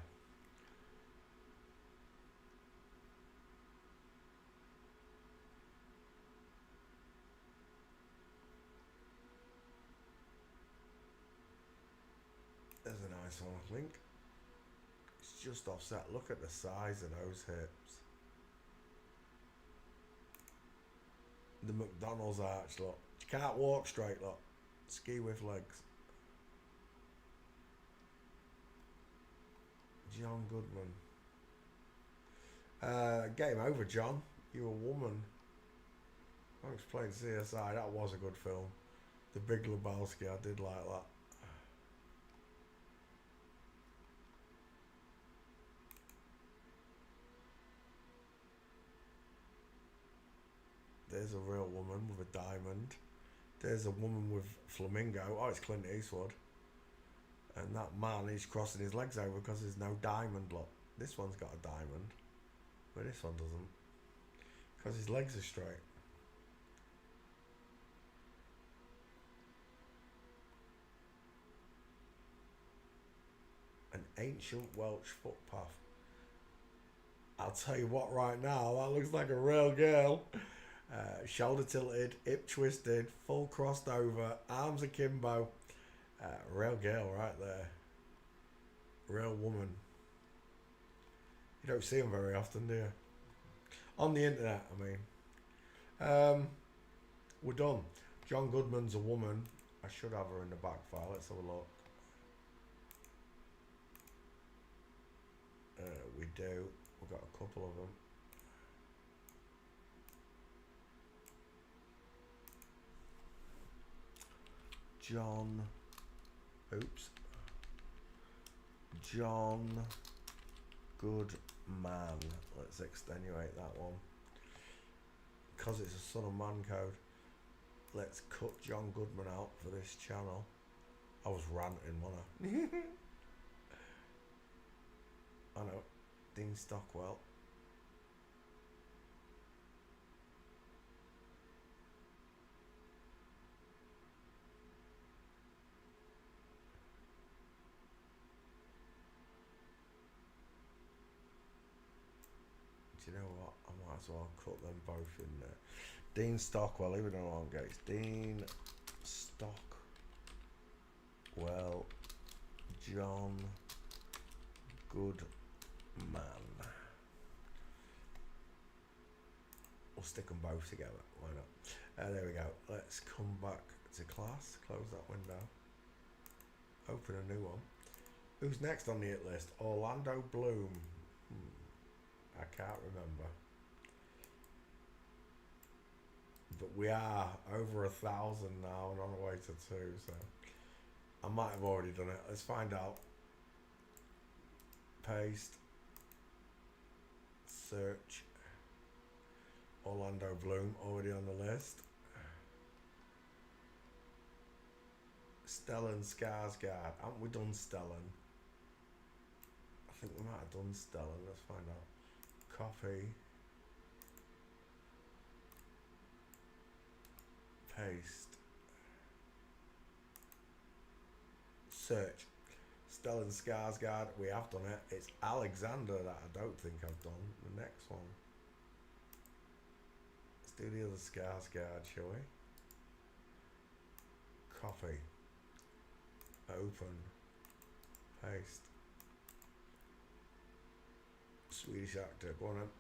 There's a nice one, I think. It's just offset. Look at the size of those hips. The McDonald's arch, look. You can't walk straight, look. Ski with legs. John Goodman. Game over, John. You're a woman. Thanks for playing CSI. That was a good film. The Big Lebowski, I did like that. There's a real woman with a diamond. There's a woman with flamingo. Oh, it's Clint Eastwood. And that man is crossing his legs over because there's no diamond, look. This one's got a diamond, but this one doesn't. Because his legs are straight. An ancient Welsh footpath. I'll tell you what right now, that looks like a real girl. Shoulder tilted, hip twisted, full crossed over, arms akimbo. Real girl right there. Real woman. You don't see them very often, do you? On the internet, I mean. We're done. John Goodman's a woman. I should have her in the back file. Let's have a look. do. We've got a couple of them. John Goodman. Let's extenuate that one. Because it's a Son of Man code. Let's cut John Goodman out for this channel. I was ranting, wasn't I? I know. Dean Stockwell. Do you know what? I might as well cut them both in there. Dean Stockwell, leave it alone, guys. Dean Stockwell, John Goodman. We'll stick them both together. Why not? There we go. Let's come back to class. Close that window. Open a new one. Who's next on the hit list? Orlando Bloom. I can't remember. But we are over 1,000 now and on the way to 2, so I might have already done it. Let's find out. Paste. Search. Orlando Bloom, already on the list. Stellan Skarsgård. Haven't we done Stellan? I think we might have done Stellan. Let's find out. Copy. Paste. Search. Stellan Skarsgård. We have done it. It's Alexander that I don't think I've done. The next one. Let's do the other Skarsgård, shall we? Copy. Open. Paste. Swedish actor. Go on then.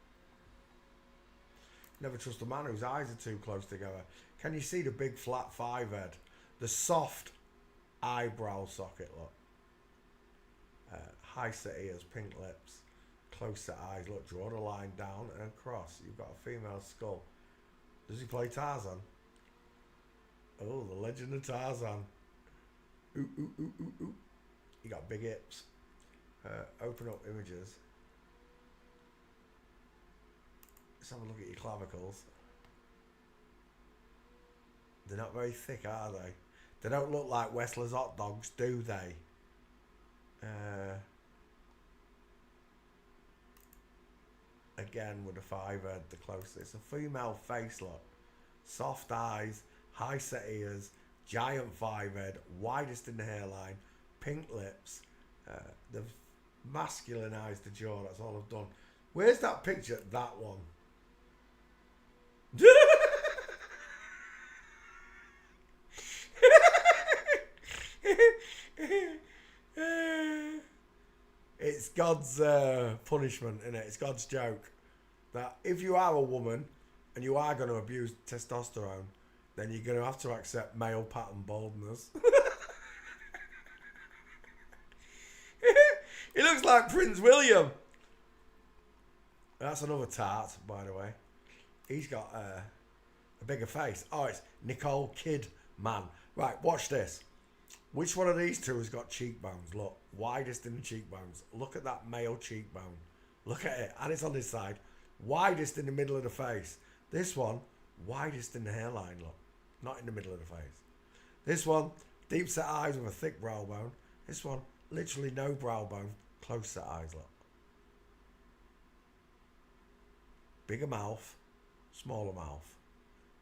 Never trust a man whose eyes are too close together. Can you see the big flat 5 head? The soft eyebrow socket, look. High set ears, pink lips, close set eyes. Look, draw the line down and across. You've got a female skull. Does he play Tarzan? Oh, the legend of Tarzan. Ooh, ooh, ooh, ooh, ooh. You got big hips. Open up images. Let's have a look at your clavicles. They're not very thick, are they? They don't look like Wessler's hot dogs, do they? Again, with a 5 head, the closest. It's a female face, look. Soft eyes, high set ears, giant 5 head, widest in the hairline, pink lips. They've masculinized the jaw, that's all I've done. Where's that picture? That one. It's God's punishment, isn't it? It's God's joke that if you are a woman and you are going to abuse testosterone, then you're going to have to accept male pattern baldness. He looks like Prince William. That's another tart, by the way. He's got a bigger face. Oh, it's Nicole Kidman. Right, watch this. Which one of these two has got cheekbones? Look, widest in the cheekbones. Look at that male cheekbone. Look at it. And it's on this side. Widest in the middle of the face. This one, widest in the hairline, look. Not in the middle of the face. This one, deep set eyes with a thick brow bone. This one, literally no brow bone. Close set eyes, look. Bigger mouth, smaller mouth.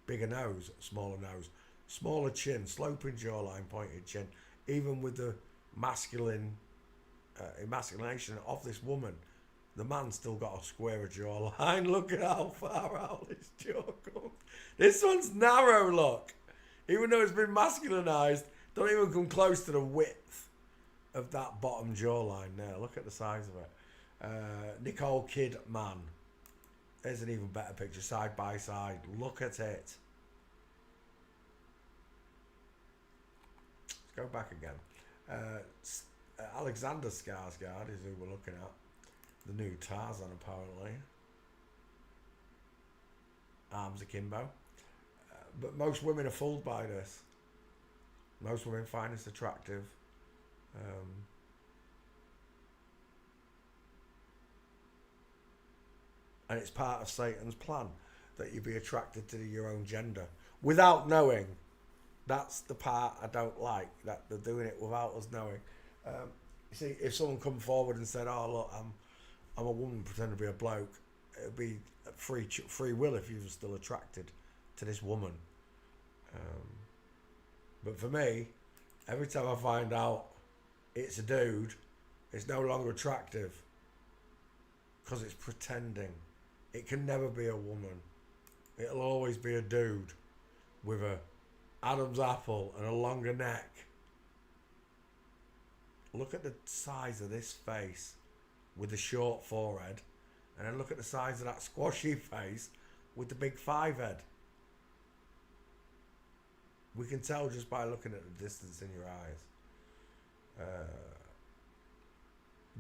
Bigger nose, smaller nose. Smaller chin, sloping jawline, pointed chin. Even with the masculine emasculation of this woman, the man's still got a squarer jawline. Look at how far out this jaw comes. This one's narrow, look. Even though it's been masculinized, don't even come close to the width of that bottom jawline there. Look at the size of it. Nicole Kidman. There's an even better picture, side by side. Look at it. Let's go back again. Alexander Skarsgård is who we're looking at. The new Tarzan, apparently. Arms akimbo. But most women are fooled by this. Most women find this attractive. And it's part of Satan's plan that you be attracted to your own gender without knowing. That's the part I don't like, that they're doing it without us knowing. You see, if someone come forward and said, "Oh look, I'm a woman pretending to be a bloke," it'd be free will if you were still attracted to this woman. But for me, every time I find out it's a dude, it's no longer attractive because it's pretending. It can never be a woman. It'll always be a dude with a Adam's apple and a longer neck. Look at the size of this face with the short forehead, and then look at the size of that squashy face with the big five head. We can tell just by looking at the distance in your eyes.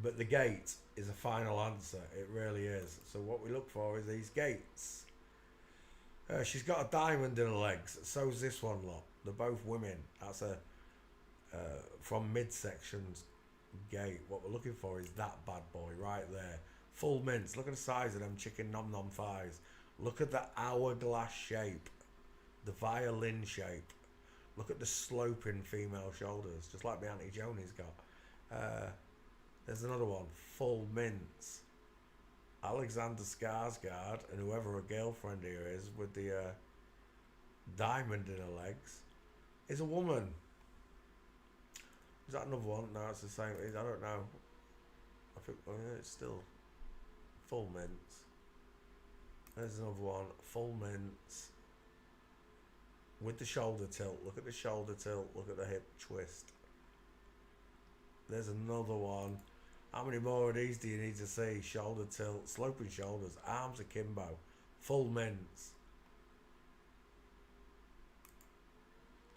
But the gait is a final answer. It really is. So what we look for is these gaits. She's got a diamond in her legs. So's this one lot. They're both women. That's a from midsection's gate. What we're looking for is that bad boy right there. Full mince. Look at the size of them chicken nom nom thighs. Look at the hourglass shape. The violin shape. Look at the sloping female shoulders, just like my Auntie Joni's got. There's another one, full mince. Alexander Skarsgård and whoever her girlfriend here is with the diamond in her legs is a woman. Is that another one? No, it's the same. I don't know. I think it's still full mince. There's another one, full mince. With the shoulder tilt. Look at the shoulder tilt. Look at the hip twist. There's another one. How many more of these do you need to see? Shoulder tilt, sloping shoulders, arms akimbo, full mince.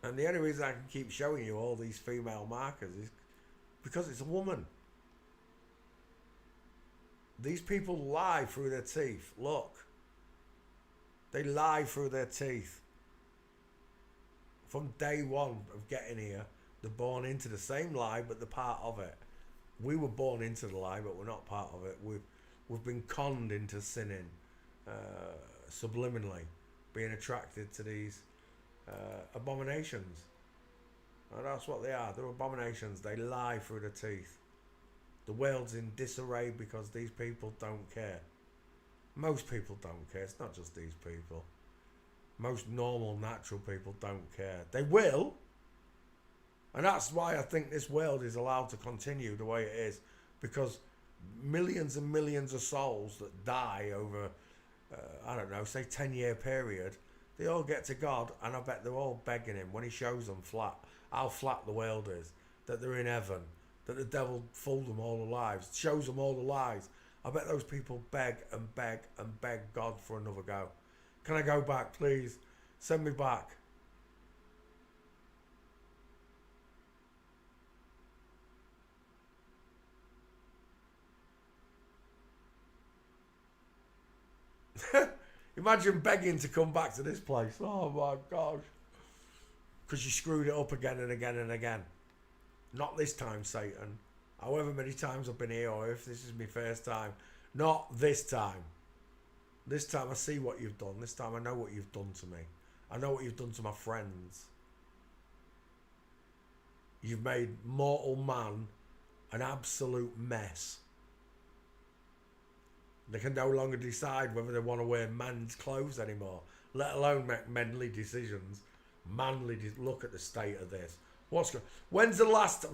And the only reason I can keep showing you all these female markers is because it's a woman. These people lie through their teeth. Look. They lie through their teeth. From day one of getting here, they're born into the same lie, but they're part of it. We were born into the lie, but we're not part of it. We've been conned into sinning, subliminally, being attracted to these abominations. And that's what they are. They're abominations. They lie through the teeth. The world's in disarray because these people don't care. Most people don't care. It's not just these people. Most normal, natural people don't care. They will. And that's why I think this world is allowed to continue the way it is. Because millions and millions of souls that die over, I don't know, say 10-year period, they all get to God, and I bet they're all begging him when he shows them flat, how flat the world is, that they're in heaven, that the devil fooled them all their lives, shows them all the lies. I bet those people beg and beg and beg God for another go. Can I go back, please? Send me back. Imagine begging to come back to this place. Oh my gosh. Because you screwed it up again and again and again. Not this time, Satan. However many times I've been here, or if this is my first time. Not this time. This time I see what you've done. This time I know what you've done to me. I know what you've done to my friends. You've made mortal man an absolute mess. They can no longer decide whether they want to wear man's clothes anymore, let alone make manly decisions. Look at the state of this. When's the last...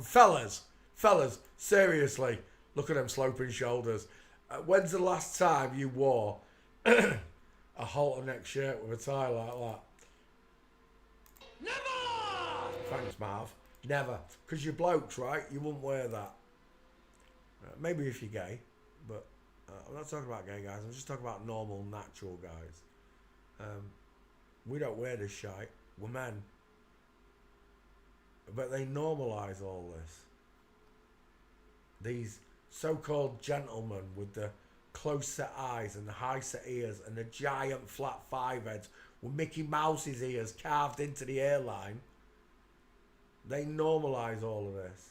Fellas, seriously, look at them sloping shoulders. When's the last time you wore a halter neck shirt with a tie like that? Never! Thanks, Marv. Never. Because you're blokes, right? You wouldn't wear that. Maybe if you're gay, but I'm not talking about gay guys. I'm just talking about normal, natural guys. We don't wear this shite. We're men. But they normalise all this. These so-called gentlemen with the close-set eyes and the high-set ears and the giant flat five heads with Mickey Mouse's ears carved into the hairline, they normalise all of this.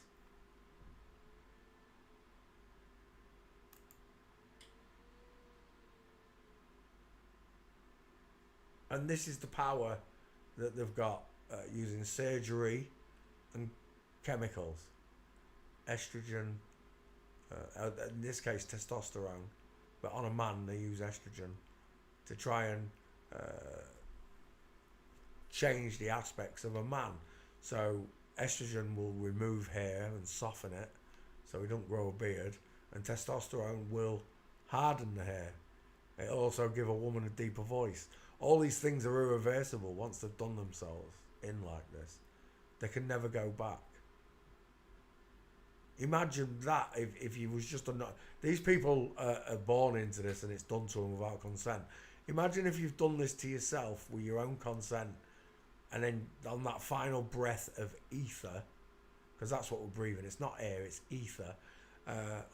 And this is the power that they've got using surgery and chemicals. Estrogen, in this case testosterone, but on a man they use estrogen to try and change the aspects of a man. So estrogen will remove hair and soften it so he don't grow a beard, and testosterone will harden the hair. It'll also give a woman a deeper voice. All these things are irreversible once they've done themselves in like this. They can never go back. Imagine that if you was just these people are born into this and it's done to them without consent. Imagine if you've done this to yourself with your own consent, and then on that final breath of ether, because that's what we're breathing, it's not air, it's ether.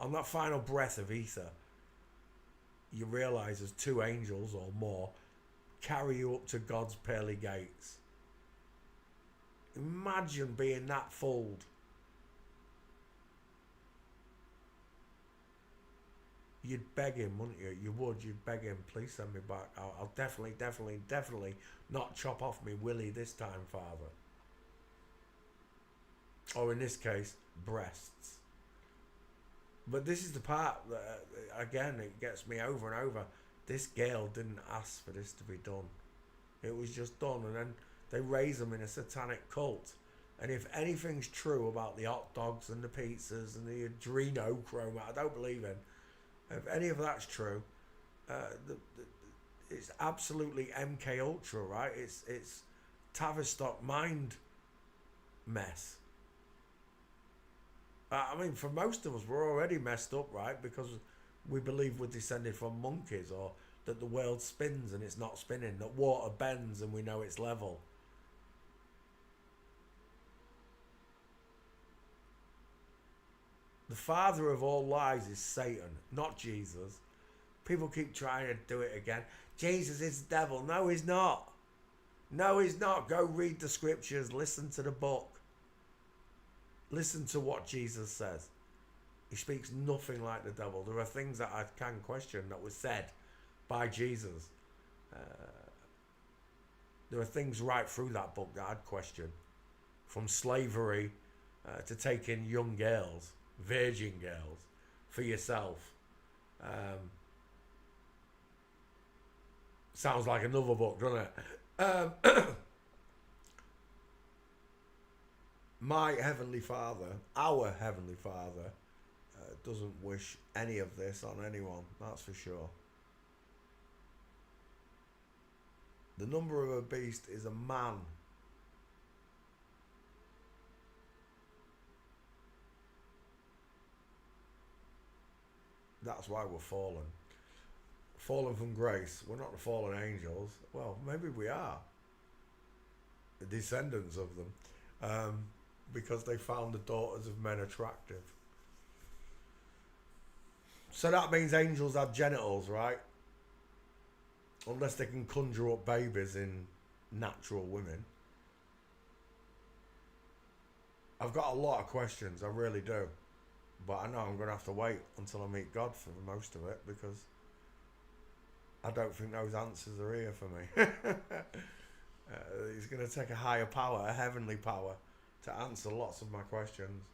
On that final breath of ether, you realise there's two angels or more carry you up to God's pearly gates. Imagine being that fooled. You'd beg him, wouldn't you? You would. You'd beg him, please send me back. I'll definitely not chop off me willy this time, Father. Or in this case, breasts. But this is the part that, again, it gets me over and over. This girl didn't ask for this to be done. It was just done, and then they raise them in a satanic cult. And if anything's true about the hot dogs and the pizzas and the adrenochrome, I don't believe in. If any of that's true, it's absolutely MK Ultra, right? It's Tavistock mind mess. I mean, for most of us, we're already messed up, right? Because we believe we're descended from monkeys, or that the world spins and it's not spinning, that water bends and we know it's level. The father of all lies is Satan, not Jesus. People keep trying to do it again. Jesus is the devil. No, he's not. No, he's not. Go read the scriptures. Listen to the book. Listen to what Jesus says. He speaks nothing like the devil. There are things that I can question that were said by Jesus. There are things right through that book that I'd question. From slavery to taking young girls, virgin girls, for yourself. Sounds like another book, doesn't it? My Heavenly Father, our Heavenly Father, doesn't wish any of this on anyone, that's for sure. The number of a beast is a man. That's why we're fallen. Fallen from grace. We're not the fallen angels. Well, maybe we are. The descendants of them. Because they found the daughters of men attractive. So that means angels have genitals, right? Unless they can conjure up babies in natural women. I've got a lot of questions, I really do. But I know I'm going to have to wait until I meet God for most of it, because I don't think those answers are here for me. He's going to take a higher power, a heavenly power, to answer lots of my questions.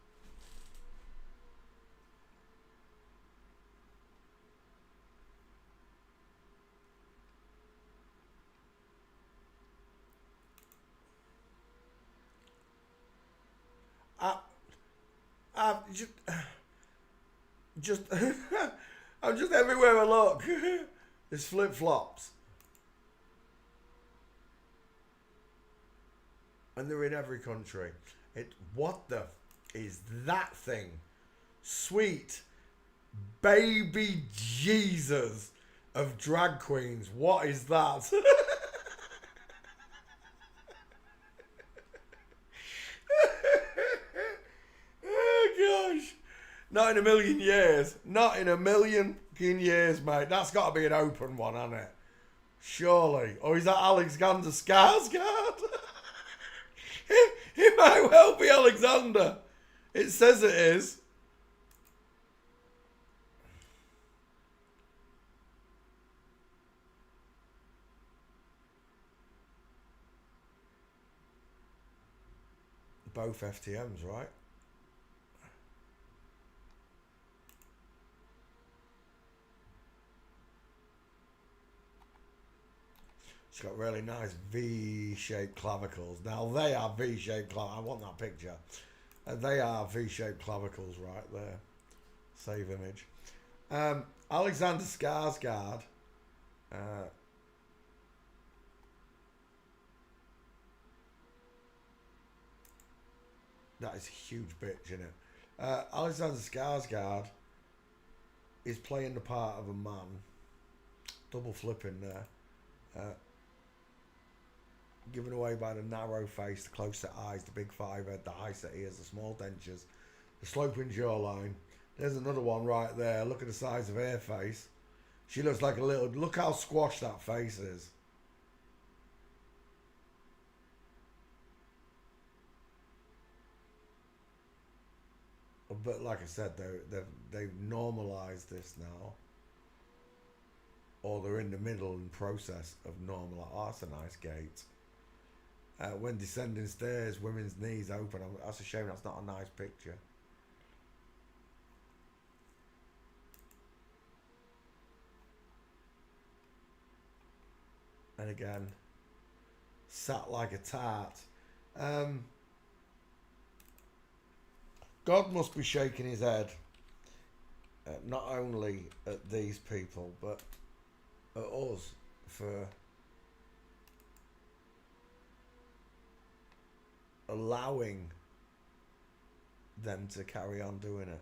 I'm just I'm just everywhere I look. There's flip-flops. And they're in every country. What the is that thing? Sweet baby Jesus of drag queens. What is that? Oh gosh. Not in a million years. Not in a million fucking years, mate. That's got to be an open one, hasn't it? Surely. Or is that Alexander Skarsgård? It might well be Alexander. It says it is. Both FTMs, right? She's got really nice V-shaped clavicles. Now they are V-shaped clavicles. I want that picture. They are V-shaped clavicles right there. Save image. Alexander Skarsgård. That is a huge bitch, isn't it? Alexander Skarsgård is playing the part of a man. Double flipping there. Given away by the narrow face, the close set eyes, the big five head, the high set ears, the small dentures, the sloping jawline. There's another one right there. Look at the size of her face. She looks like a little... Look how squashed that face is. But like I said, they've normalised this now. Or they're in the middle and process of normal. Oh, that's a nice gait. When descending stairs, women's knees open. That's a shame that's not a nice picture. And again, sat like a tart. God must be shaking his head, not only at these people, but at us for allowing them to carry on doing it.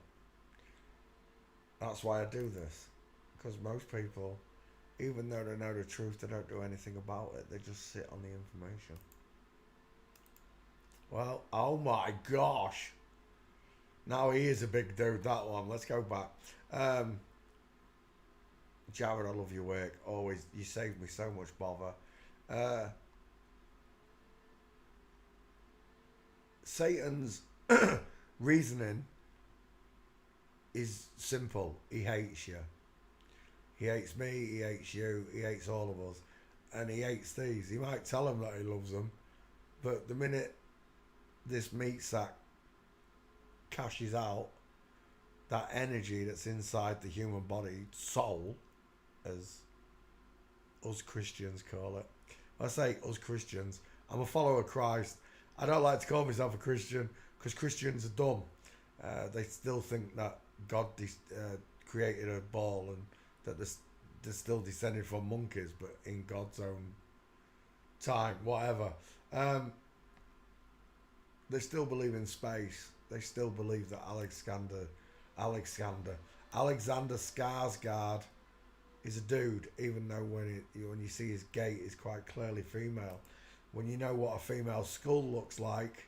That's why I do this, because most people, even though they know the truth, they don't do anything about it. They just sit on the information. Well, oh my gosh. Now he is a big dude, that one. Let's go back. Jared, I love your work. Always, you saved me so much bother. Satan's reasoning is simple. He hates you. He hates me, he hates you, he hates all of us. And he hates these. He might tell them that he loves them, but the minute this meat sack cashes out, that energy that's inside the human body, soul, as us Christians call it. When I say us Christians, I'm a follower of Christ. I don't like to call myself a Christian because Christians are dumb. They still think that God created a ball and that they're still descended from monkeys, but in God's own time, whatever. They still believe in space. They still believe that Alexander Skarsgård is a dude, even though when you see his gait, it's quite clearly female. When you know what a female skull looks like,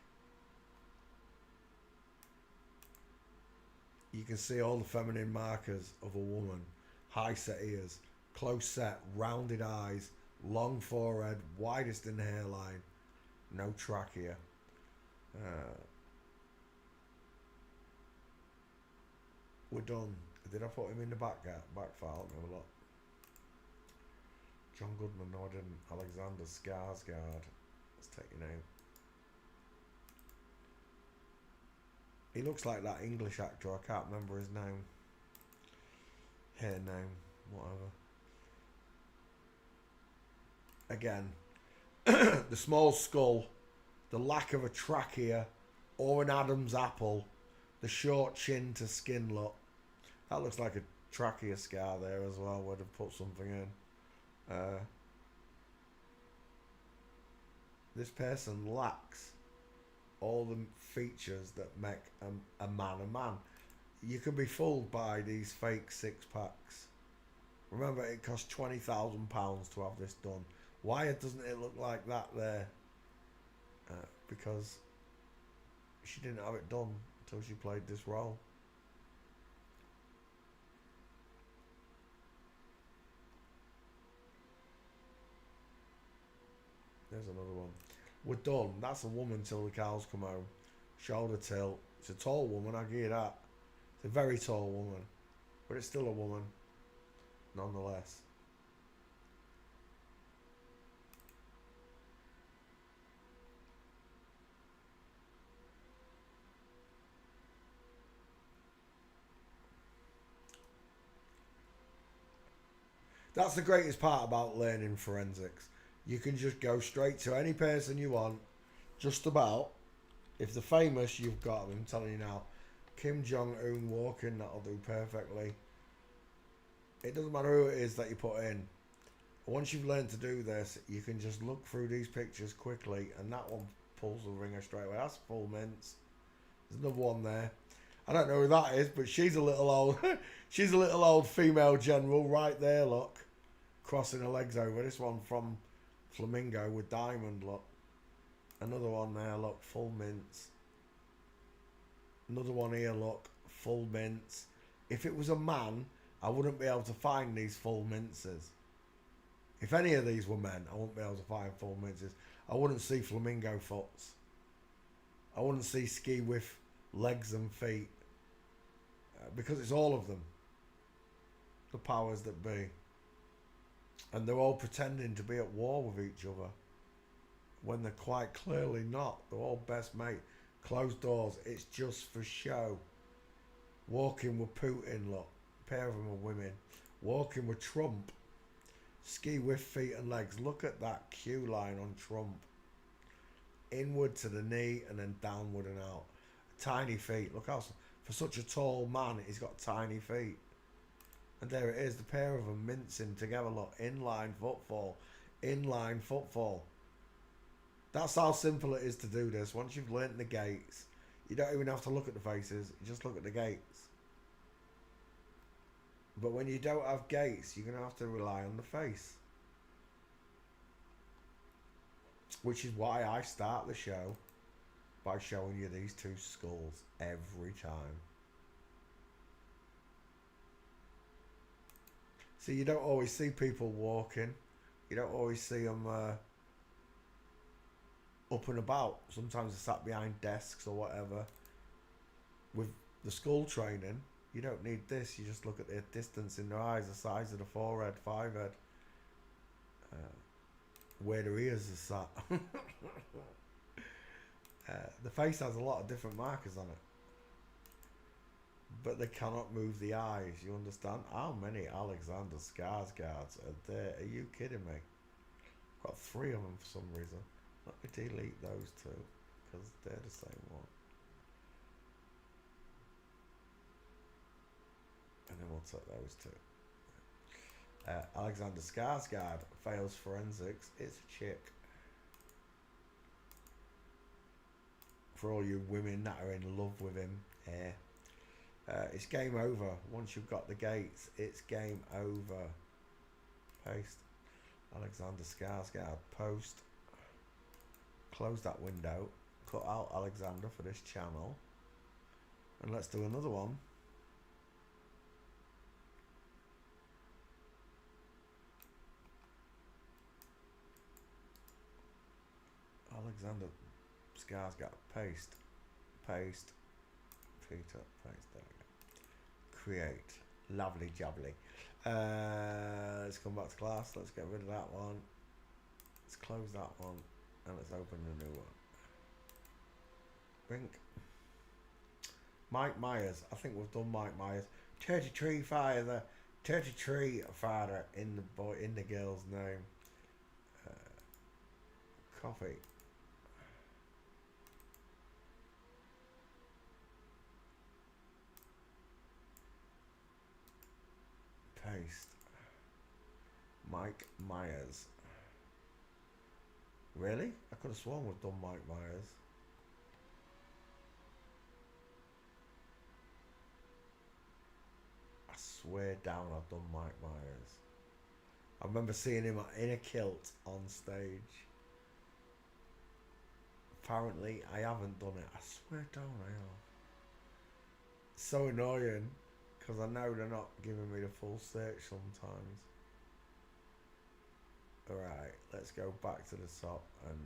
you can see all the feminine markers of a woman. High set ears, close set, rounded eyes, long forehead, widest in the hairline, no trachea. We're done. Did I put him in the back file? Let me have a look. John Goodman, no I didn't. Alexander Skarsgård. Let's take your name. He looks like that English actor. I can't remember his name. Hair name. Whatever. Again. The small skull. The lack of a trachea. Or an Adam's apple. The short chin to skin look. That looks like a trachea scar there as well. Would have put something in. This person lacks all the features that make a man a man. You can be fooled by these fake six packs. Remember, it cost £20,000 to have this done. Why doesn't it look like that there? Because she didn't have it done until she played this role. There's another one. We're done. That's a woman till the cows come home. Shoulder tilt. It's a tall woman, I give you that. It's a very tall woman. But it's still a woman, nonetheless. That's the greatest part about learning forensics. You can just go straight to any person you want, just about. If they're famous, you've got them. I'm telling you now. Kim Jong-un walking, that'll do perfectly. It doesn't matter who it is that you put in. Once you've learned to do this, you can just look through these pictures quickly, and that one pulls the ringer straight away. That's full mints. There's another one there. I don't know who that is, but she's a little old. She's a little old female general right there. Look, crossing her legs over. This one from Flamingo with diamond. Look, another one there. Look, full mints. Another one here. Look, full mints. If it was a man, I wouldn't be able to find these full minces. If any of these were men, I wouldn't be able to find full minces. I wouldn't see flamingo foots. I wouldn't see ski with legs and feet. Because it's all of them. The powers that be. And they're all pretending to be at war with each other. When they're quite clearly not. They're all best mate. Closed doors. It's just for show. Walking with Putin, look. A pair of them are women. Walking with Trump. Ski with feet and legs. Look at that queue line on Trump. Inward to the knee and then downward and out. Tiny feet. Look how, for such a tall man, he's got tiny feet. And there it is, the pair of them mincing together. Look, inline footfall. Inline footfall. That's how simple it is to do this. Once you've learnt the gaits, you don't even have to look at the faces. You just look at the gaits. But when you don't have gaits, you're going to have to rely on the face. Which is why I start the show by showing you these two skulls every time. See, you don't always see people walking. You don't always see them up and about. Sometimes they're sat behind desks or whatever. With the skull training, you don't need this. You just look at the distance in their eyes, the size of the forehead, five head, where their ears are sat. The face has a lot of different markers on it. But they cannot move the eyes, you understand? How many Alexander Skarsgårds are there? Are you kidding me? I've got 3 of them for some reason. Let me delete those 2, because they're the same one. And then we'll take those 2. Alexander Skarsgård fails forensics. It's a chick. For all you women that are in love with him, it's game over. Once you've got the gates, it's game over. Paste. Alexander Skarsgård. Post. Close that window. Cut out Alexander for this channel. And let's do another one. Alexander Skarsgård. Paste. Paste. Peter. Paste. There we go. Create. Lovely jubbly. Let's come back to class. Let's get rid of that one. Let's close that one. And let's open a new one. Bink. Mike Myers. I think we've done Mike Myers. 33 father. 33 father in the girl's name. Coffee. Paste. Mike Myers. Really? I could have sworn we've done Mike Myers. I swear down I've done Mike Myers. I remember seeing him in a kilt on stage. Apparently I haven't done it. I swear down I have. So annoying. Because I know they're not giving me the full search sometimes. Alright, let's go back to the top and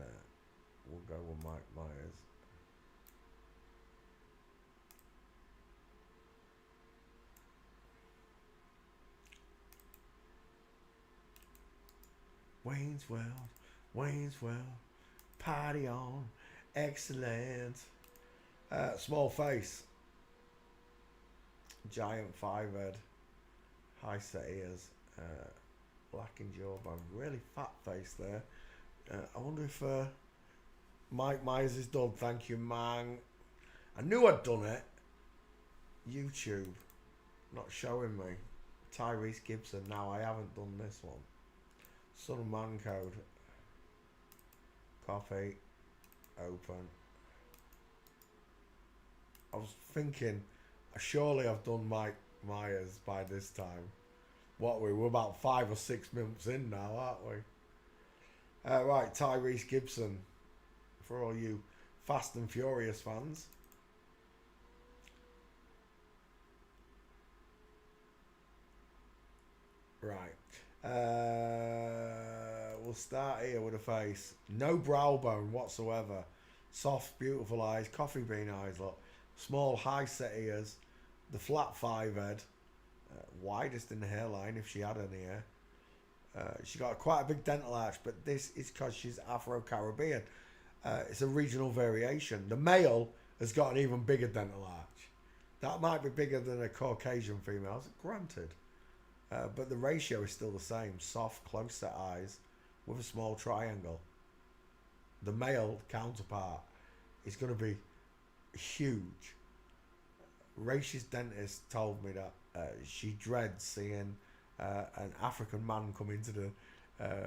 we'll go with Mike Myers. Wayne's World, Wayne's World, party on, excellent. Small face, giant 5 head, high set ears, lacking jawbone, really fat face there. I wonder if Mike Myers is done. Thank you, man. I knew I'd done it. YouTube, not showing me. Tyrese Gibson. Now I haven't done this one. Son of Man Code. Copy. Open. I was thinking, surely I've done Mike Myers by this time. What, we're about 5 or 6 months in now, aren't we? Right, Tyrese Gibson. For all you Fast and Furious fans. Right. We'll start here with a face. No brow bone whatsoever. Soft, beautiful eyes. Coffee bean eyes, look. Small, high set ears. The flat 5 head. Widest in the hairline, if she had any hair. She got quite a big dental arch, but this is because she's Afro-Caribbean. It's a regional variation. The male has got an even bigger dental arch. That might be bigger than a Caucasian female, granted. But the ratio is still the same. Soft, close-set eyes with a small triangle. The male counterpart is going to be huge. Rachel's dentist told me that she dreads seeing an African man come into the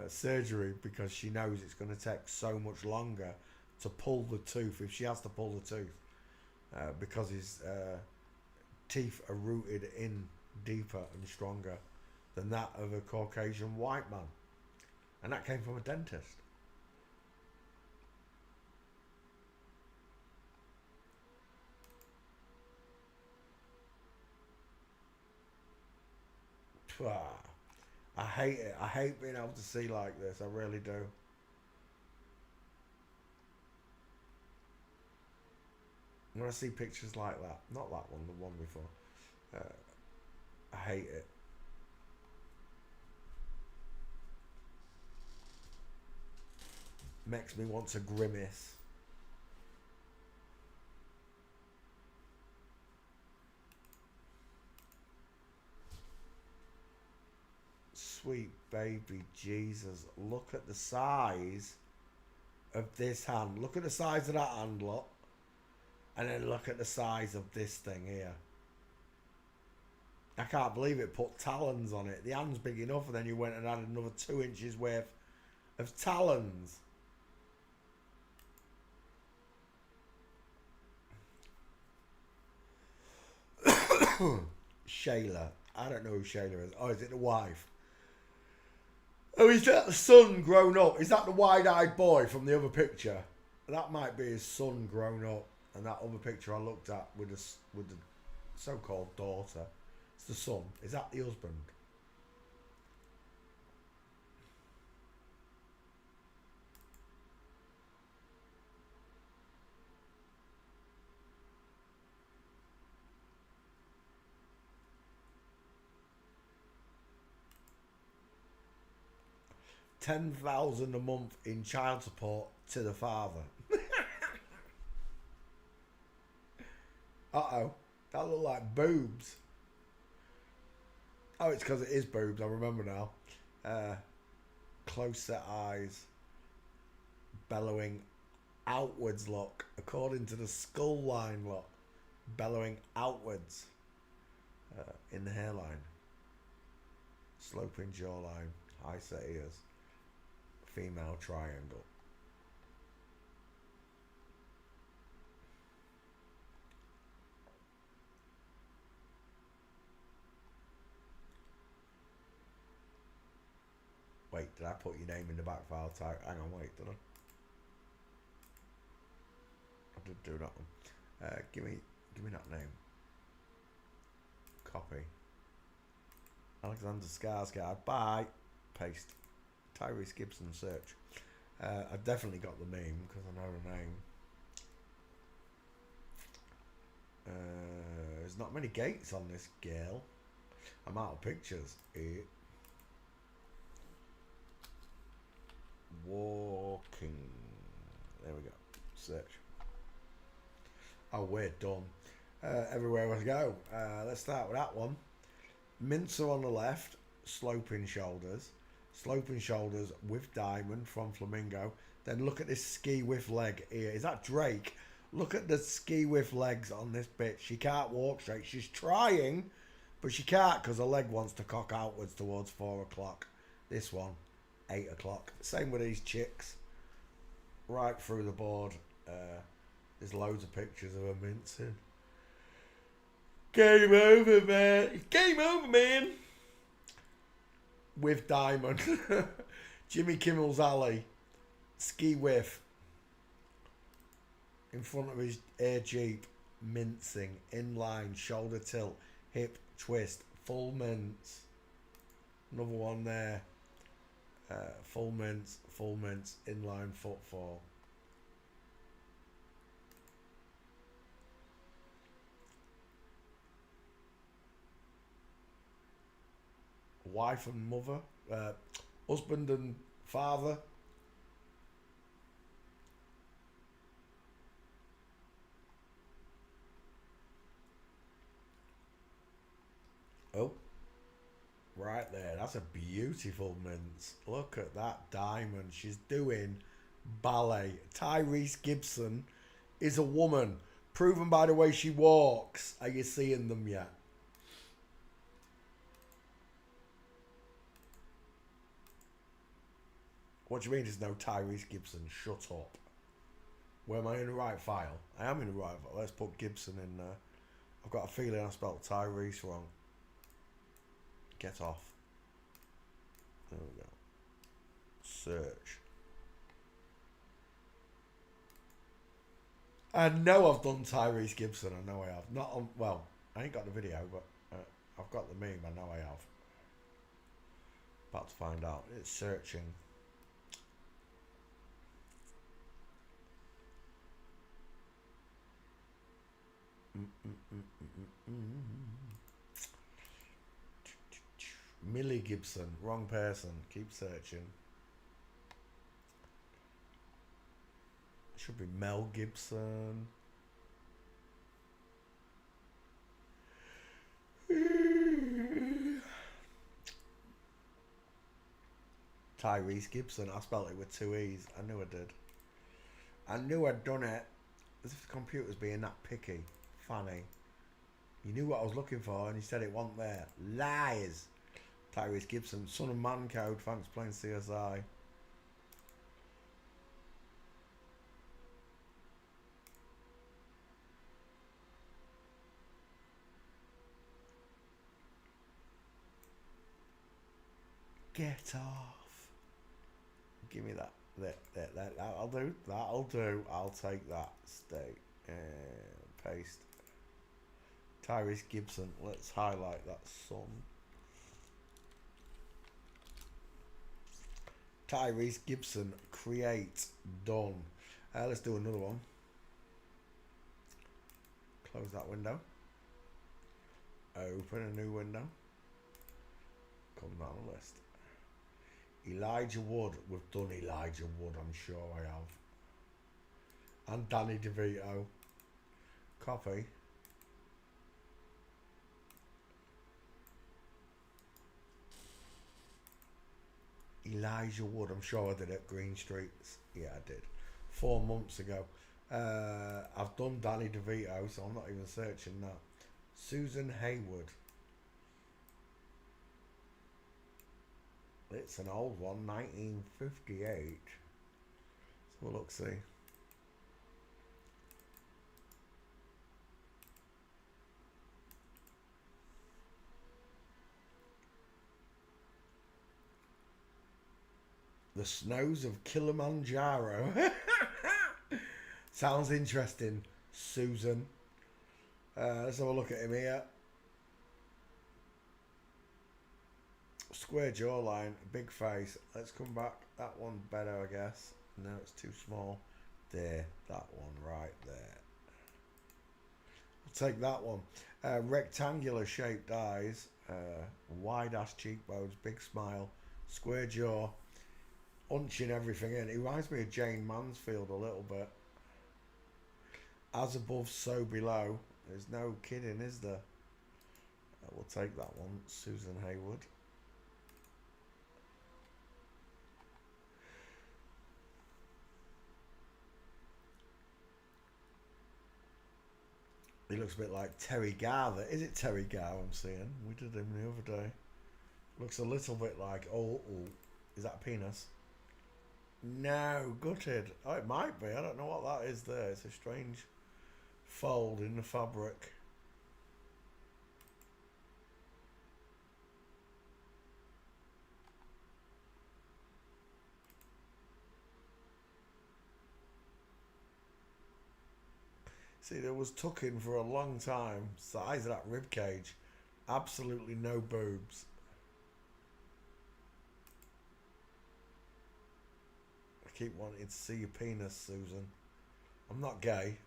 surgery because she knows it's going to take so much longer to pull the tooth, if she has to pull the tooth, because his teeth are rooted in deeper and stronger than that of a Caucasian white man. And that came from a dentist. I hate it. I hate being able to see like this. I really do. When I see pictures like that, not that one, the one before, I hate it. Makes me want to grimace. Sweet baby Jesus, look at the size of this hand. Look at the size of that hand, look. And then look at the size of this thing here. I can't believe it put talons on it. The hand's big enough, and then you went and added another 2 inches worth of talons. Shayla. I don't know who Shayla is. Oh, is it the wife? Oh, is that the son grown up? Is that the wide-eyed boy from the other picture? That might be his son grown up. And that other picture I looked at with the so-called daughter, it's the son. Is that the husband? $10,000 a month in child support to the father. Uh-oh. That looked like boobs. Oh, it's because it is boobs. I remember now. Close set eyes. Bellowing outwards, look. According to the skull line, look. Bellowing outwards. In the hairline. Sloping jawline. High set ears. Female triangle. Wait, did I put your name in the back file type? Hang on, wait, did I? I did do that one. Give me that name. Copy. Alexander Skarsgård. Bye. Paste. Tyrese Gibson search. I've definitely got the meme because I know the name. There's not many gates on this girl. I'm out of pictures. Walking. There we go. Search. Oh, we're done. Everywhere we go. Let's start with that one. Mincer on the left. Sloping shoulders. Sloping shoulders with diamond from Flamingo. Then look at this ski with leg here. Is that Drake? Look at the ski with legs on this bitch. She can't walk straight. She's trying, but she can't because her leg wants to cock outwards towards 4 o'clock. This one, 8 o'clock. Same with these chicks. Right through the board. There's loads of pictures of her mincing. Game over, man. Game over, man. With diamond. Jimmy Kimmel's Alley. Ski whiff. In front of his air Jeep. Mincing. Inline. Shoulder tilt. Hip twist. Full mince. Another one there. Full mince. Full mince. Inline footfall. Wife and mother, husband and father. Oh, right there. That's a beautiful mince. Look at that diamond. She's doing ballet. Tyrese Gibson is a woman, proven by the way she walks. Are you seeing them yet? What do you mean there's no Tyrese Gibson? Shut up. Where am I in the right file? I am in the right file. Let's put Gibson in there. I've got a feeling I spelled Tyrese wrong. Get off. There we go. Search. I know I've done Tyrese Gibson. I know I have. Not on. Well, I ain't got the video, but I've got the meme. I know I have. About to find out. It's searching. Millie Gibson, wrong person. Keep searching. Should be Mel Gibson. Tyrese Gibson. I spelled it with 2 E's. I knew I did. I knew I'd done it. As if the computer's being that picky. Funny. You knew what I was looking for and you said it wasn't there. Lies. Tyrese Gibson. Son of Man Code. Thanks for playing CSI. Get off. Give me that. That'll do. That'll do. I'll take that. Stay. Paste. Tyrese Gibson. Let's highlight that son. Tyrese Gibson. Create. Done. Let's do another one. Close that window. Open a new window. Come down the list. Elijah Wood. We've done Elijah Wood, I'm sure I have. And Danny DeVito. Copy. Elijah Wood. I'm sure I did it. Green Streets. Yeah, I did. 4 months ago. I've done Danny DeVito, so I'm not even searching that. Susan Hayward. It's an old one, 1958. So we'll look, see. The Snows of Kilimanjaro. Sounds interesting, Susan. Let's have a look at him here. Square jawline, big face. Let's come back. That one better, I guess. No, it's too small. There, that one right there. I'll take that one. Rectangular shaped eyes, wide ass cheekbones, big smile, square jaw, hunching everything in. He reminds me of Jane Mansfield a little bit. As above, so below. There's no kidding, is there? We'll take that one. Susan Haywood. He looks a bit like Terry Garr. Is it Terry Garr I'm seeing? We did him the other day. Looks a little bit like... Oh, is that a penis? No, gutted. Oh, it might be. I don't know what that is there. It's a strange fold in the fabric. See, there was tucking for a long time. Size of that rib cage. Absolutely no boobs. I keep wanting to see your penis, Susan. I'm not gay.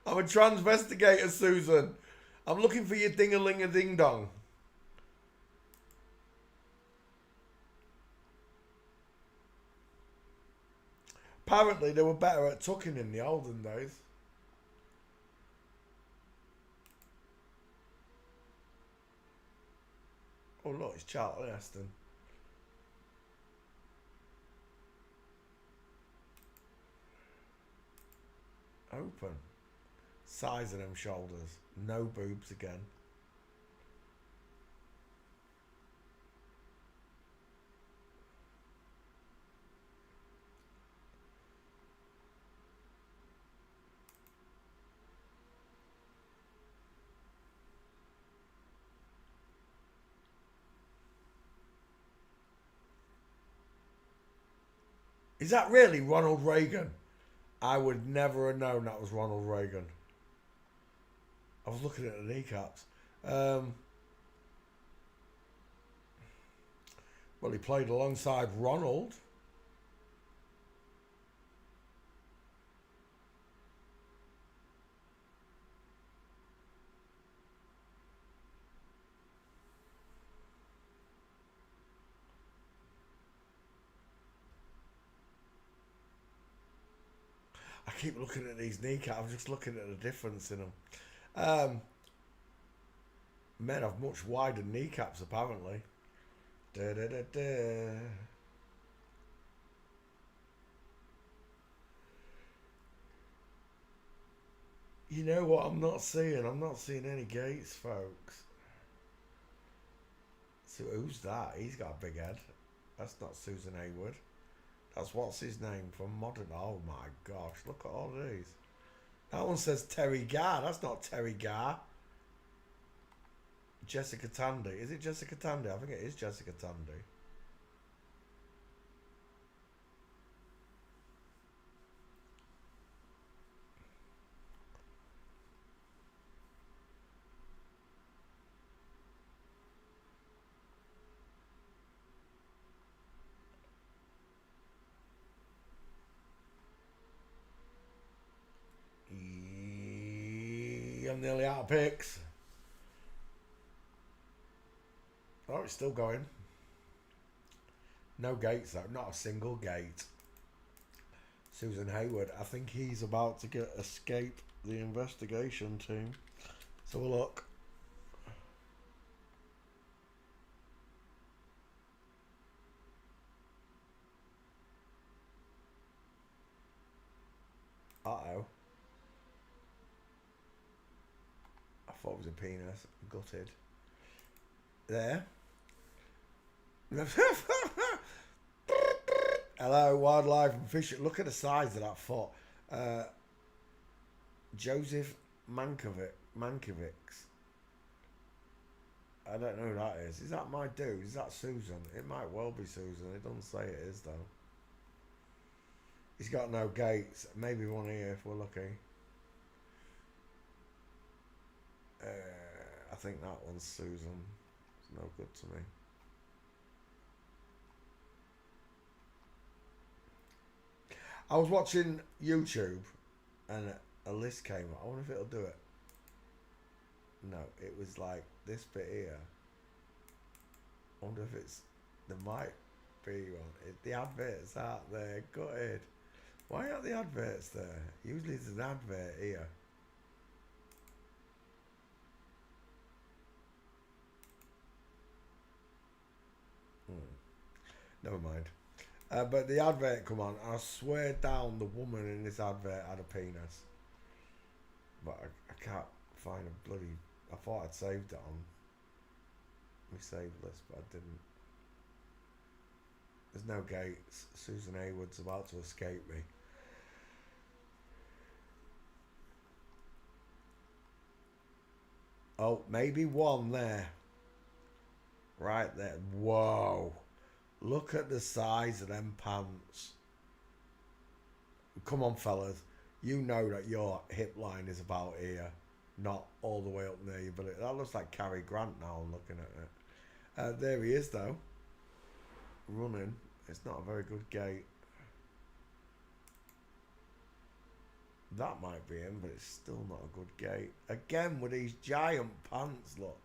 I'm a transvestigator, Susan. I'm looking for your ding-a-ling-a-ding-dong. Apparently, they were better at tucking in the olden days. Oh, look, it's Charlton Heston. Open. Size of them shoulders. No boobs again. Is that really Ronald Reagan? I would never have known that was Ronald Reagan. I was looking at the kneecaps. Well, he played alongside Ronald. I keep looking at these kneecaps. I'm just looking at the difference in them. Men have much wider kneecaps, apparently. Da, da, da, da. You know what I'm not seeing? I'm not seeing any gates, folks. So who's that? He's got a big head. That's not Susan Haywood. That's what's his name from Modern. Oh my gosh, look at all these. That one says Terry Garr. That's not Terry Garr. Jessica Tandy. Is it Jessica Tandy? I think it is Jessica Tandy. I'm nearly out of picks. Oh, it's still going. No gates though, not a single gate. Susan Haywood, I think he's about to escape the investigation team. So we'll look. Uh-oh. I thought it was a penis. Gutted. There. Hello, wildlife and fish. Look at the size of that foot. Joseph Mankiewicz. I don't know who that is. Is that my dude? Is that Susan? It might well be Susan. It doesn't say it is, though. He's got no gates. Maybe one here if we're lucky. I think that one's Susan. no good to me. I was watching YouTube and a list came up. I wonder if it'll do it. No, it was like this bit here. I wonder if it's... There might be one. The adverts aren't there. Gutted. Why aren't the adverts there? Usually there's an advert here. Never mind. But the advert come on, and I swear down the woman in this advert had a penis. But I can't find a bloody... I thought I'd saved it on my save list, but I didn't. There's no gates. Susan Hayward's about to escape me. Oh, maybe one there. Right there. Whoa. Look at the size of them pants. Come on, fellas. You know that your hip line is about here, not all the way up there. But that looks like Cary Grant now. I'm looking at it. There he is, though. Running. It's not a very good gait. That might be him, but it's still not a good gait. Again, with these giant pants, look.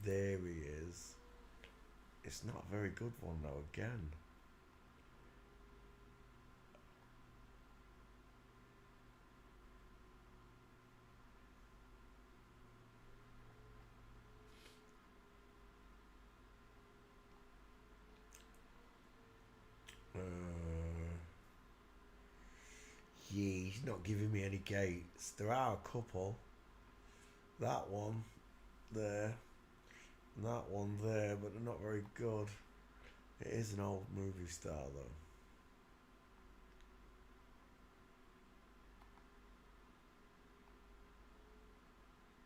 There he is. It's not a very good one, though, again. Yeah, he's not giving me any gates. There are a couple. That one there. And that one there, but they're not very good. It is an old movie star, though.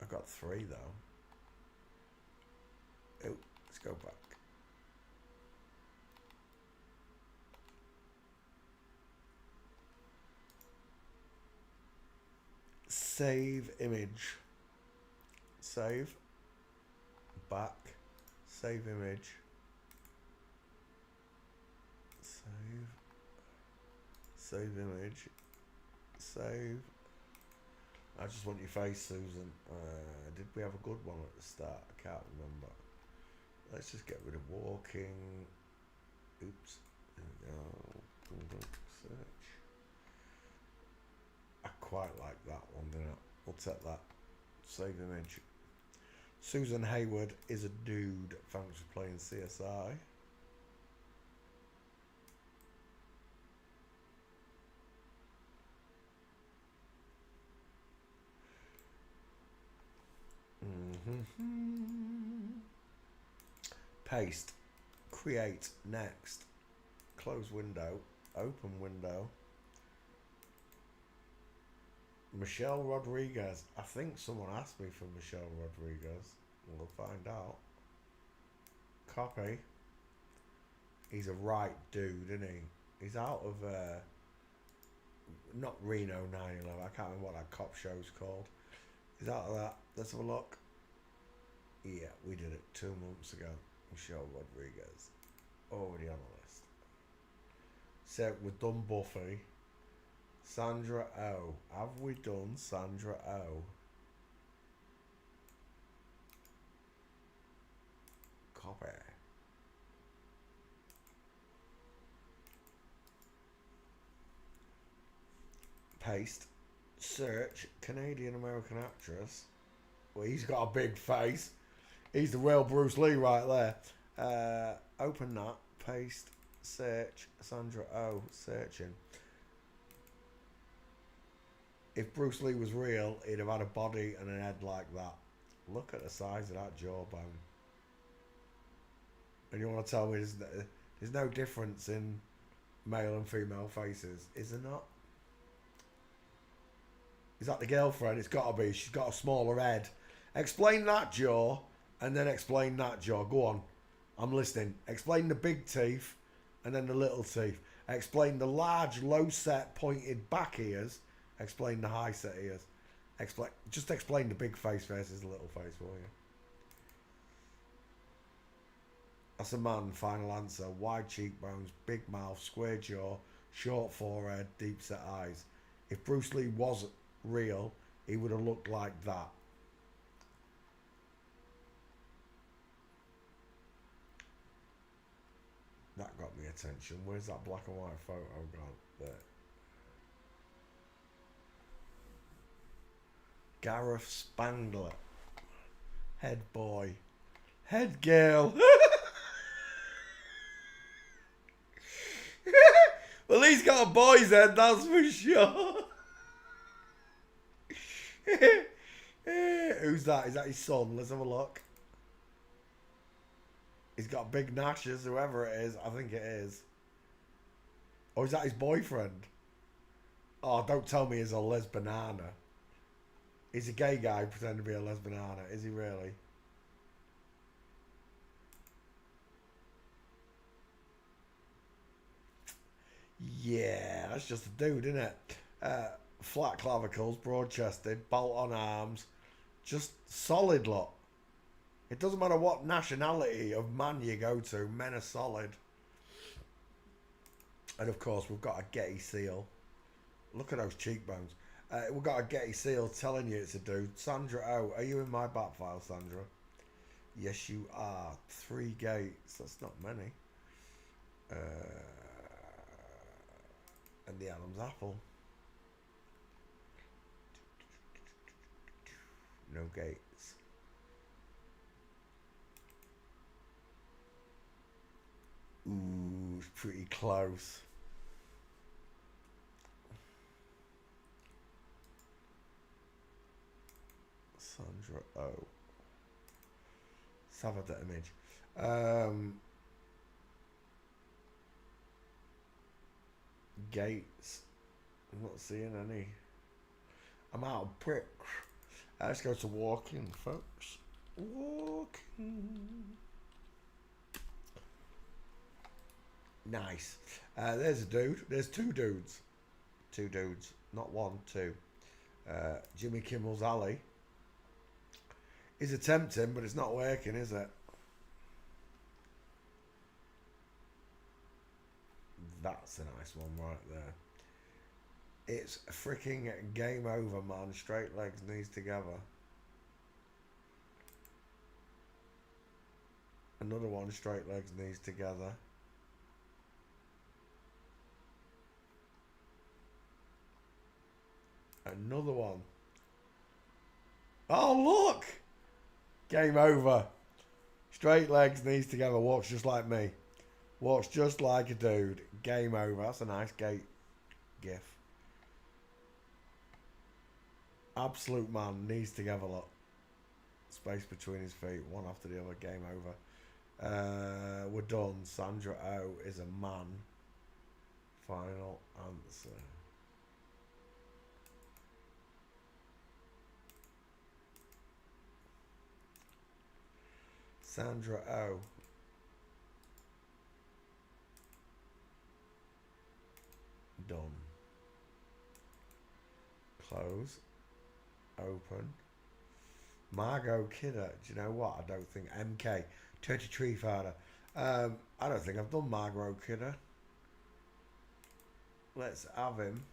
I've got 3, though. Oh, let's go back. Save image. Save. Back. Save image. Save. Save image. Save. I just want your face, Susan. Did we have a good one at the start? I can't remember. Let's just get rid of walking. Oops. There we go. Search. I quite like that one, didn't I? We'll take that. Save image. Susan Hayward is a dude. Thanks for playing CSI. Paste. Create. Next. Close window. Open window. Michelle Rodriguez. I think someone asked me for Michelle Rodriguez. We'll find out. Copy. He's a right dude, isn't he? He's out of not Reno 9/11. I can't remember what that cop show's called. He's out of that. Let's have a look. Yeah, we did it 2 months ago. Michelle Rodriguez. Already on the list. So we've done Buffy. Sandra Oh. Have we done Sandra Oh? Copy. Paste. Search. Canadian American actress. Well, he's got a big face. He's the real Bruce Lee right there. Open that. Paste. Search. Sandra Oh. Searching. If Bruce Lee was real, he'd have had a body and a head like that. Look at the size of that jawbone. And you want to tell me there's no difference in male and female faces? Is there not? Is that the girlfriend? It's got to be. She's got a smaller head. Explain that jaw, and then explain that jaw. Go on. I'm listening. Explain the big teeth, and then the little teeth. Explain the large, low-set, pointed back ears. Explain the high-set ears. Just explain the big face versus the little face for you. That's a man, final answer. Wide cheekbones, big mouth, square jaw, short forehead, deep set eyes. If Bruce Lee was real, he would have looked like that. That got me attention. Where's that black and white photo gone? There. Gareth Spangler. Head boy. Head girl. Well, he's got a boy's head, that's for sure. Who's that? Is that his son? Let's have a look. He's got big gnashes, whoever it is. I think it is. Or is that his boyfriend? Oh, don't tell me he's a lesbiana. He's a gay guy pretending to be a lesbiana. Is he really? Yeah, that's just a dude, isn't it? Flat clavicles, broad chested, bolt on arms. Just solid look. It doesn't matter what nationality of man you go to, men are solid. And of course, we've got a Getty seal. Look at those cheekbones. We've got a Getty seal telling you it's a dude. Sandra O, are you in my back file, Sandra? Yes, you are. 3 gates. That's not many. And the Adam's apple. No gates. Ooh, it's pretty close. Sandra O. Let's have that image. Gates. I'm not seeing any. I'm out of pricks. Let's go to walking, folks. Walking. Nice. There's a dude. There's 2 dudes. 2 dudes. Not 1, 2. Jimmy Kimmel's alley. He's attempting, but it's not working, is it? That's a nice one right there. It's a freaking game over, man. Straight legs, knees together. Another one, straight legs, knees together. Another one. Oh, look! Game over. Straight legs, knees together. Walks just like me. Walks just like a dude. Game over. That's a nice gate gif. Absolute man. Knees together, look. Space between his feet. One after the other. Game over. We're done. Sandra O is a man. Final answer. Sandra O. Done. Close. Open. Margot Kidder. Do you know what? I don't think. MK. Turkey Tree Father. I don't think I've done Margot Kidder. Let's have him.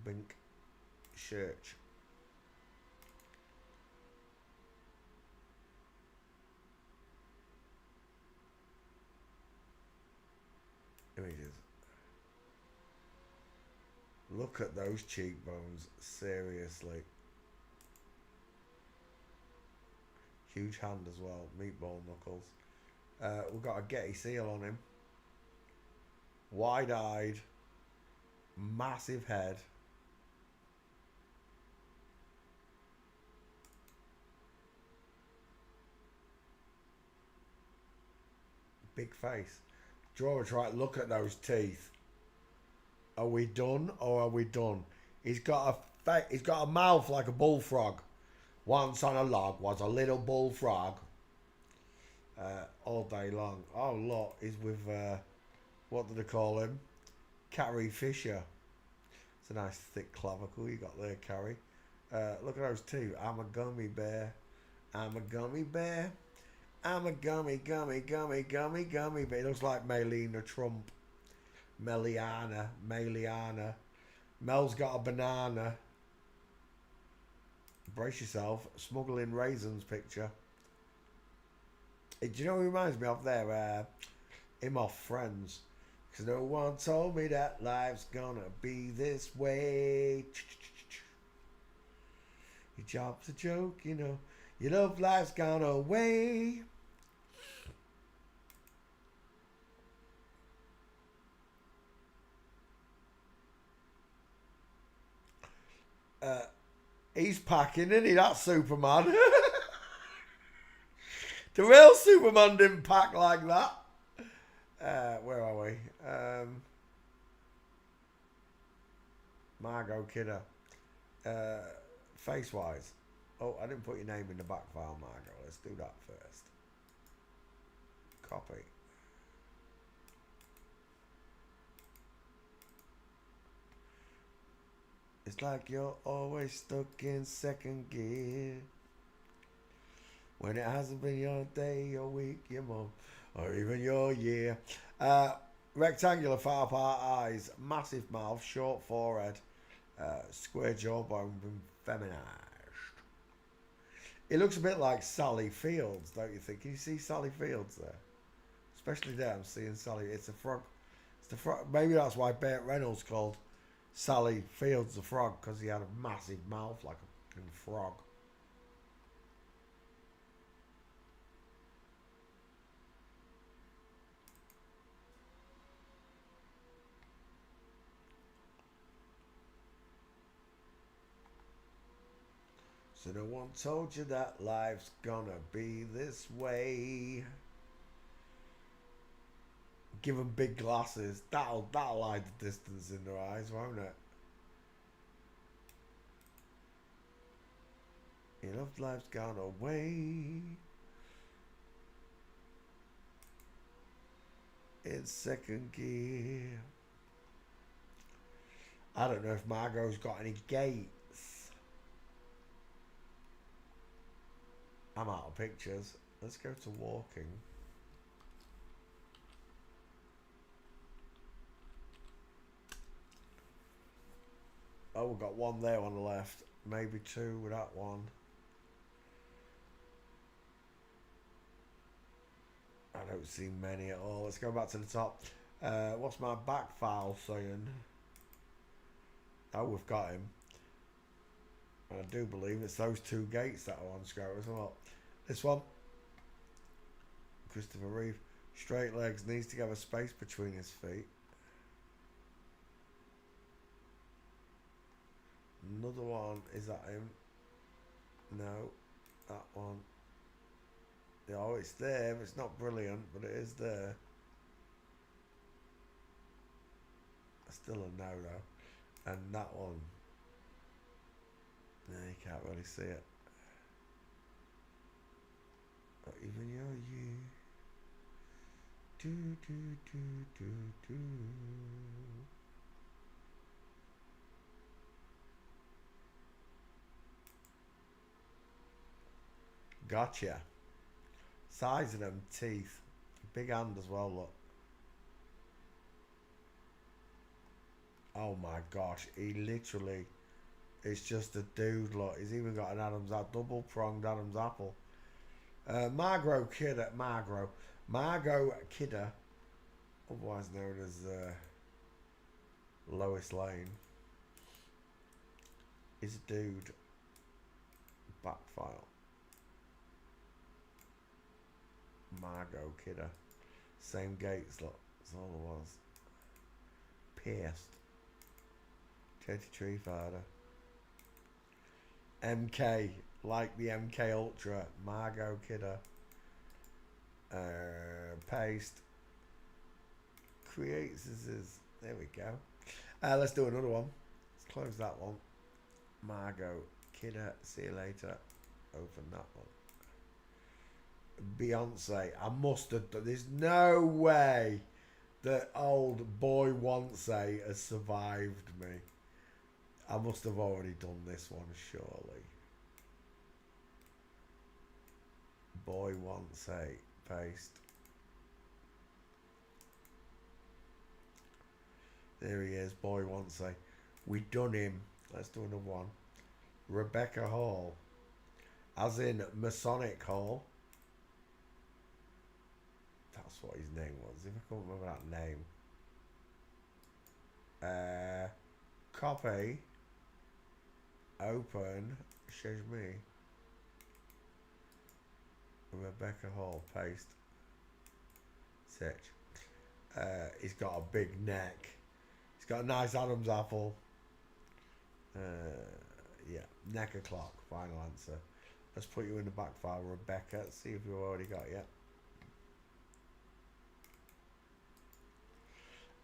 Bink. Church. Images. Look at those cheekbones. Seriously. Huge hand as well. Meatball knuckles. We've got a Getty seal on him. Wide-eyed. Massive head. Big face. George, right, look at those teeth. Are we done or are we done? He's got a mouth like a bullfrog. Once on a log was a little bullfrog. All day long. Oh, look, he's with, what do they call him? Carrie Fisher. It's a nice thick clavicle you got there, Carrie. Look at those two. I'm a gummy bear. I'm a gummy bear. I'm a gummy bear. It looks like Melania Trump. Meliana. Mel's got a banana. Brace yourself. Smuggling raisins picture. Do you know what it reminds me of there? Him off Friends. Because no one told me that life's gonna be this way. Your job's a joke, you know. Your love life's gone away. He's packing, isn't he? That's Superman. The real Superman didn't pack like that. Where are we? Margot Kidder. Face-wise. Oh, I didn't put your name in the back file, Margot. Let's do that first. Copy. It's like you're always stuck in second gear. When it hasn't been your day, your week, your month, or even your year. Rectangular far part eyes, massive mouth, short forehead, square jawbone, and feminized. It looks a bit like Sally Fields, don't you think? Can you see Sally Fields there? Especially there, I'm seeing Sally. It's a frog. It's the frog. Maybe that's why Burt Reynolds called Sally Fields the frog, because he had a massive mouth like a fucking frog. So no one told you that life's gonna be this way. Give them big glasses. That'll hide the distance in their eyes, won't it? Your love life's gone away. In second gear. I don't know if Margot's got any gates. I'm out of pictures. Let's go to walking. Oh, we've got one there on the left. Maybe two with that one. I don't see many at all. Let's go back to the top. What's my back file saying? Oh, we've got him. I do believe it's those two gates that are on screen as well. This one, Christopher Reeve, straight legs, needs to have a space between his feet. Another one, is that him? No, that one. Oh, it's there. It's not brilliant, but it is there. Still a no though. And that one. No, you can't really see it. But even you. Do. Gotcha. Size of them teeth. Big hand as well, look. Oh my gosh, he literally is just a dude, look. He's even got an Adam's apple, double pronged Adam's apple. Margot Kidder, otherwise known as Lois Lane, is a dude. Back file. Margot Kidder. Same gates, look. That's all it was. Pierced. Teddy Tree Father. MK. Like the MK Ultra. Margot Kidder. Paste. Creates is. There we go. Let's do another one. Let's close that one. Margot Kidder. See you later. Open that one. Beyonce. I must have done. There's no way that old boy Wonsay has survived me. I must have already done this one, surely. Boy wants a paste. There he is. Boy wants a. We done him. Let's do another one. Rebecca Hall, as in Masonic Hall. That's what his name was. If I can't remember that name. Copy. Open. Shows me. Rebecca Hall. Paste. Search. He's got a big neck. He's got a nice Adam's apple. Yeah. Neck o'clock. Final answer. Let's put you in the back file, Rebecca. See if you've already got it.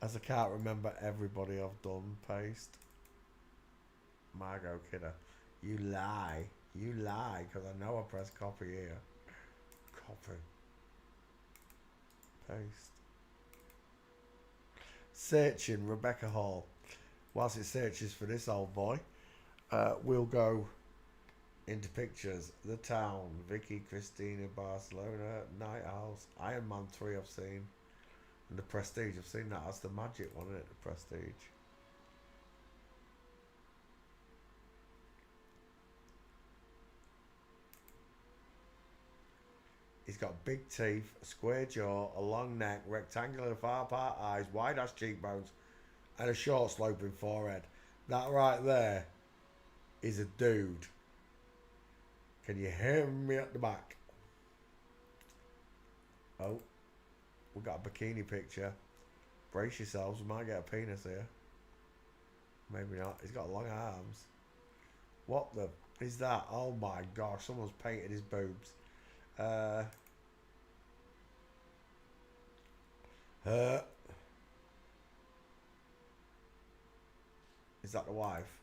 As I can't remember everybody I've done, paste. Margot Kidder. You lie. You lie, because I know I pressed copy here. Copy. Paste. Searching Rebecca Hall. Whilst it searches for this old boy, we'll go into pictures. The Town, Vicky Cristina, Barcelona, Night House, Iron Man 3 I've seen. And The Prestige, I've seen that. That's the magic one, isn't it? The Prestige. He's got big teeth, a square jaw, a long neck, rectangular far apart eyes, wide ass cheekbones, and a short sloping forehead. That right there is a dude. Can you hear me at the back? Oh, we got a bikini picture. Brace yourselves, we might get a penis here. Maybe not. He's got long arms. What the is that? Oh my gosh, someone's painted his boobs. Is that the wife?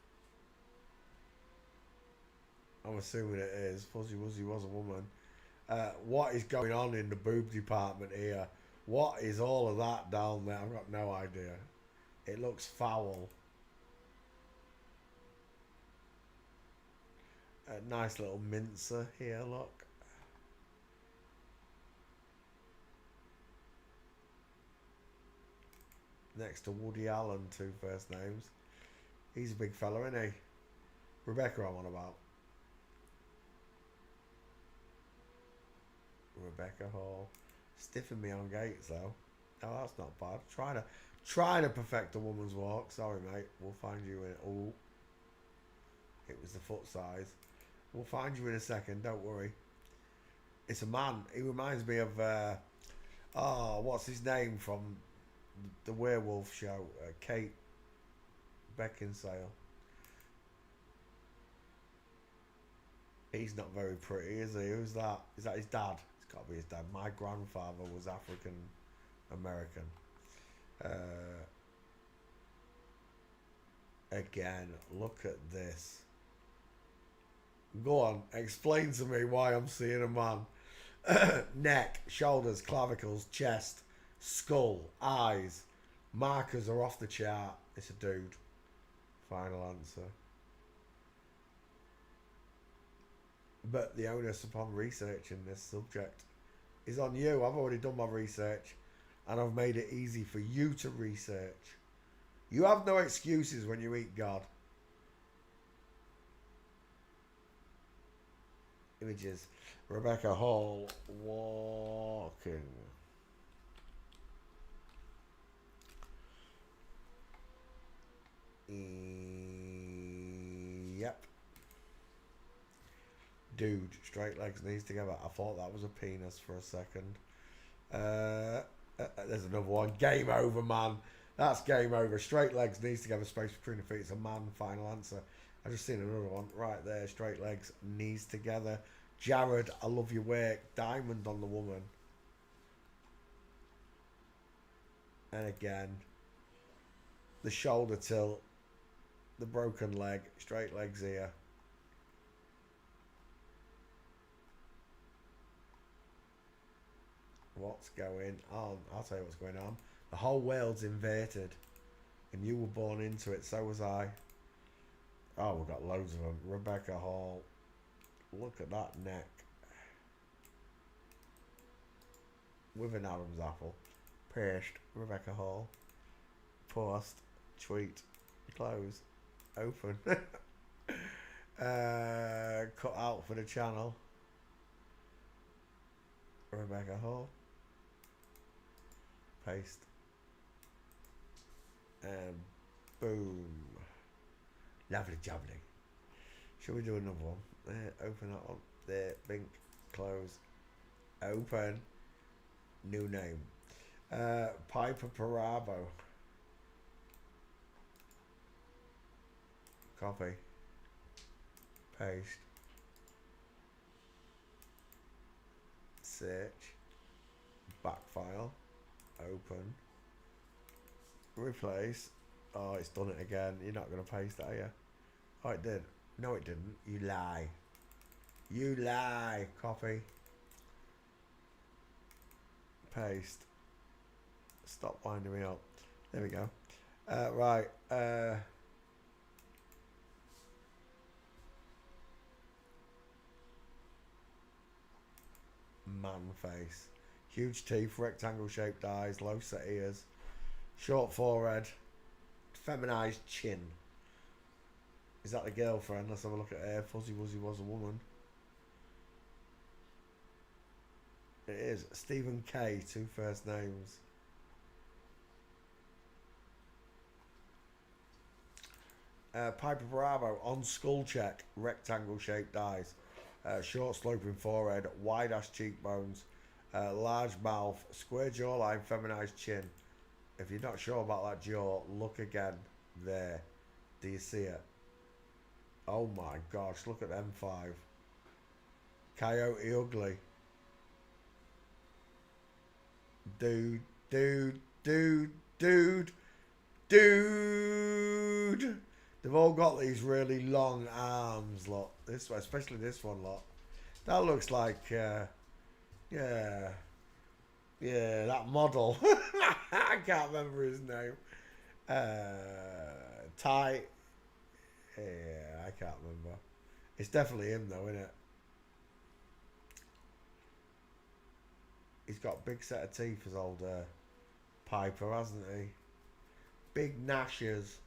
I'm assuming it is. Fuzzy Wuzzy was a woman. What is going on in the boob department here? What is all of that down there? I've got no idea. It looks foul. A nice little mincer here, look. Next to Woody Allen, two first names. He's a big fella, isn't he? Rebecca I'm on about. Rebecca Hall. Stiffing me on gates though. Oh, that's not bad. Trying to perfect a woman's walk. Sorry, mate. We'll find you in. Oh, it was the foot size. We'll find you in a second. Don't worry. It's a man. He reminds me of. What's his name from the werewolf show? Kate Beckinsale. He's not very pretty, is he? Who's that? Is that his dad? It's got to be his dad. My grandfather was African American. Again, look at this. Go on, explain to me why I'm seeing a man. Neck, shoulders, clavicles, chest, skull, eyes. Markers are off the chart. It's a dude. Final answer. But the onus upon researching this subject is on you. I've already done my research and I've made it easy for you to research. You have no excuses when you eat God. Images. Rebecca Hall walking. Yep. Dude, straight legs, knees together. I thought that was a penis for a second. There's another one. Game over, man. That's game over. Straight legs, knees together, space between the feet. It's a man. Final answer. I just seen another one right there. Straight legs, knees together. Jared, I love your work. Diamond on the woman. And again, the shoulder tilt, the broken leg, straight legs here. What's going on? I'll tell you what's going on. The whole world's inverted. And you were born into it, so was I. Oh, we've got loads of them. Rebecca Hall. Look at that neck. With an Adam's apple. Pierced. Rebecca Hall. Post. Tweet. Close. Open. Cut out for the channel. Rebecca Hall. Paste. And boom. Lovely jubbly. Shall we do another one? There, open that one. There, bink, close, open. New name. Piper Parabo. Copy. Paste. Search. Back file. Open. Replace. Oh, it's done it again. You're not going to paste that, are you? Oh, it did. No, it didn't. You lie. You lie. Copy. Paste. Stop winding me up. There we go. Right. Man face. Huge teeth, rectangle shaped eyes, low set ears, short forehead, feminized chin. Is that the girlfriend? Let's have a look at her. Fuzzy Wuzzy was a woman. It is. Stephen K. 2 first names. Piper Bravo on skull check. Rectangle shaped eyes. Short sloping forehead. Wide ass cheekbones. Large mouth. Square jawline. Feminized chin. If you're not sure about that jaw, look again. There. Do you see it? Oh my gosh, look at them 5. Coyote Ugly. Dude. They've all got these really long arms, lot. This one, especially this one, lot. That looks like, yeah, that model. I can't remember his name. Ty. Yeah, I can't remember. It's definitely him though, isn't it? He's got a big set of teeth as old Piper, hasn't he? Big gnashes.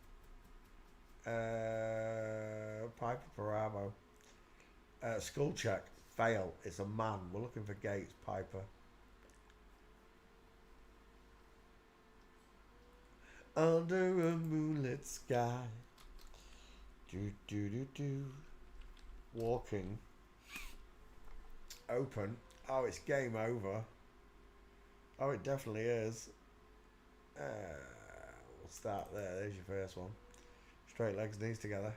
Piper Parabo. Skull check. Fail. It's a man. We're looking for Gates. Piper. Under a moonlit sky. Walking. Open. Oh, it's game over. Oh, it definitely is. We'll start there. There's your first one. Straight legs, knees together.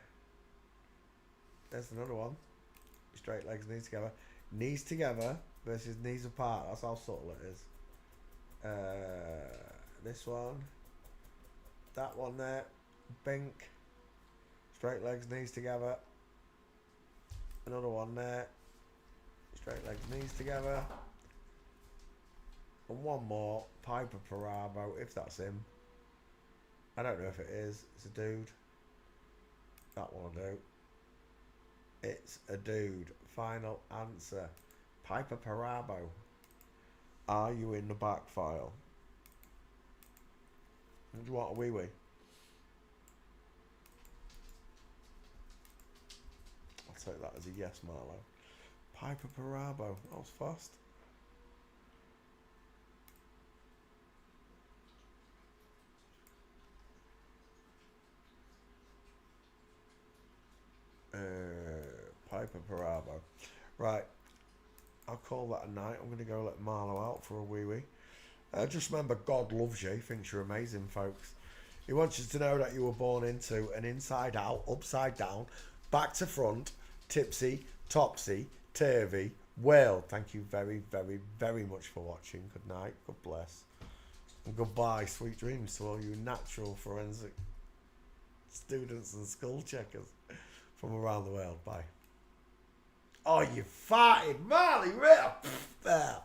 There's another one. Straight legs, knees together. Knees together versus knees apart. That's how subtle it is. This one. That one there. Bink. Straight legs, knees together. Another one there. Straight legs, knees together. And one more. Piper Parabo, if that's him. I don't know if it is. It's a dude. That one will do. It's a dude. Final answer. Piper Parabo. Are you in the back file? Do you want a wee wee? I'll take that as a yes, Marlo. Piper Parabo. That was fast. Piper Parabo. Right. I'll call that a night. I'm going to go let Marlo out for a wee wee. Just remember, God loves you. He thinks you're amazing, folks. He wants you to know that you were born into an inside out, upside down, back to front, tipsy, topsy, turvy world. Thank you very, very, very much for watching. Good night. God bless. And goodbye. Sweet dreams to all you natural forensic students and skull checkers from around the world. Bye. Oh, you farted, Marley. There.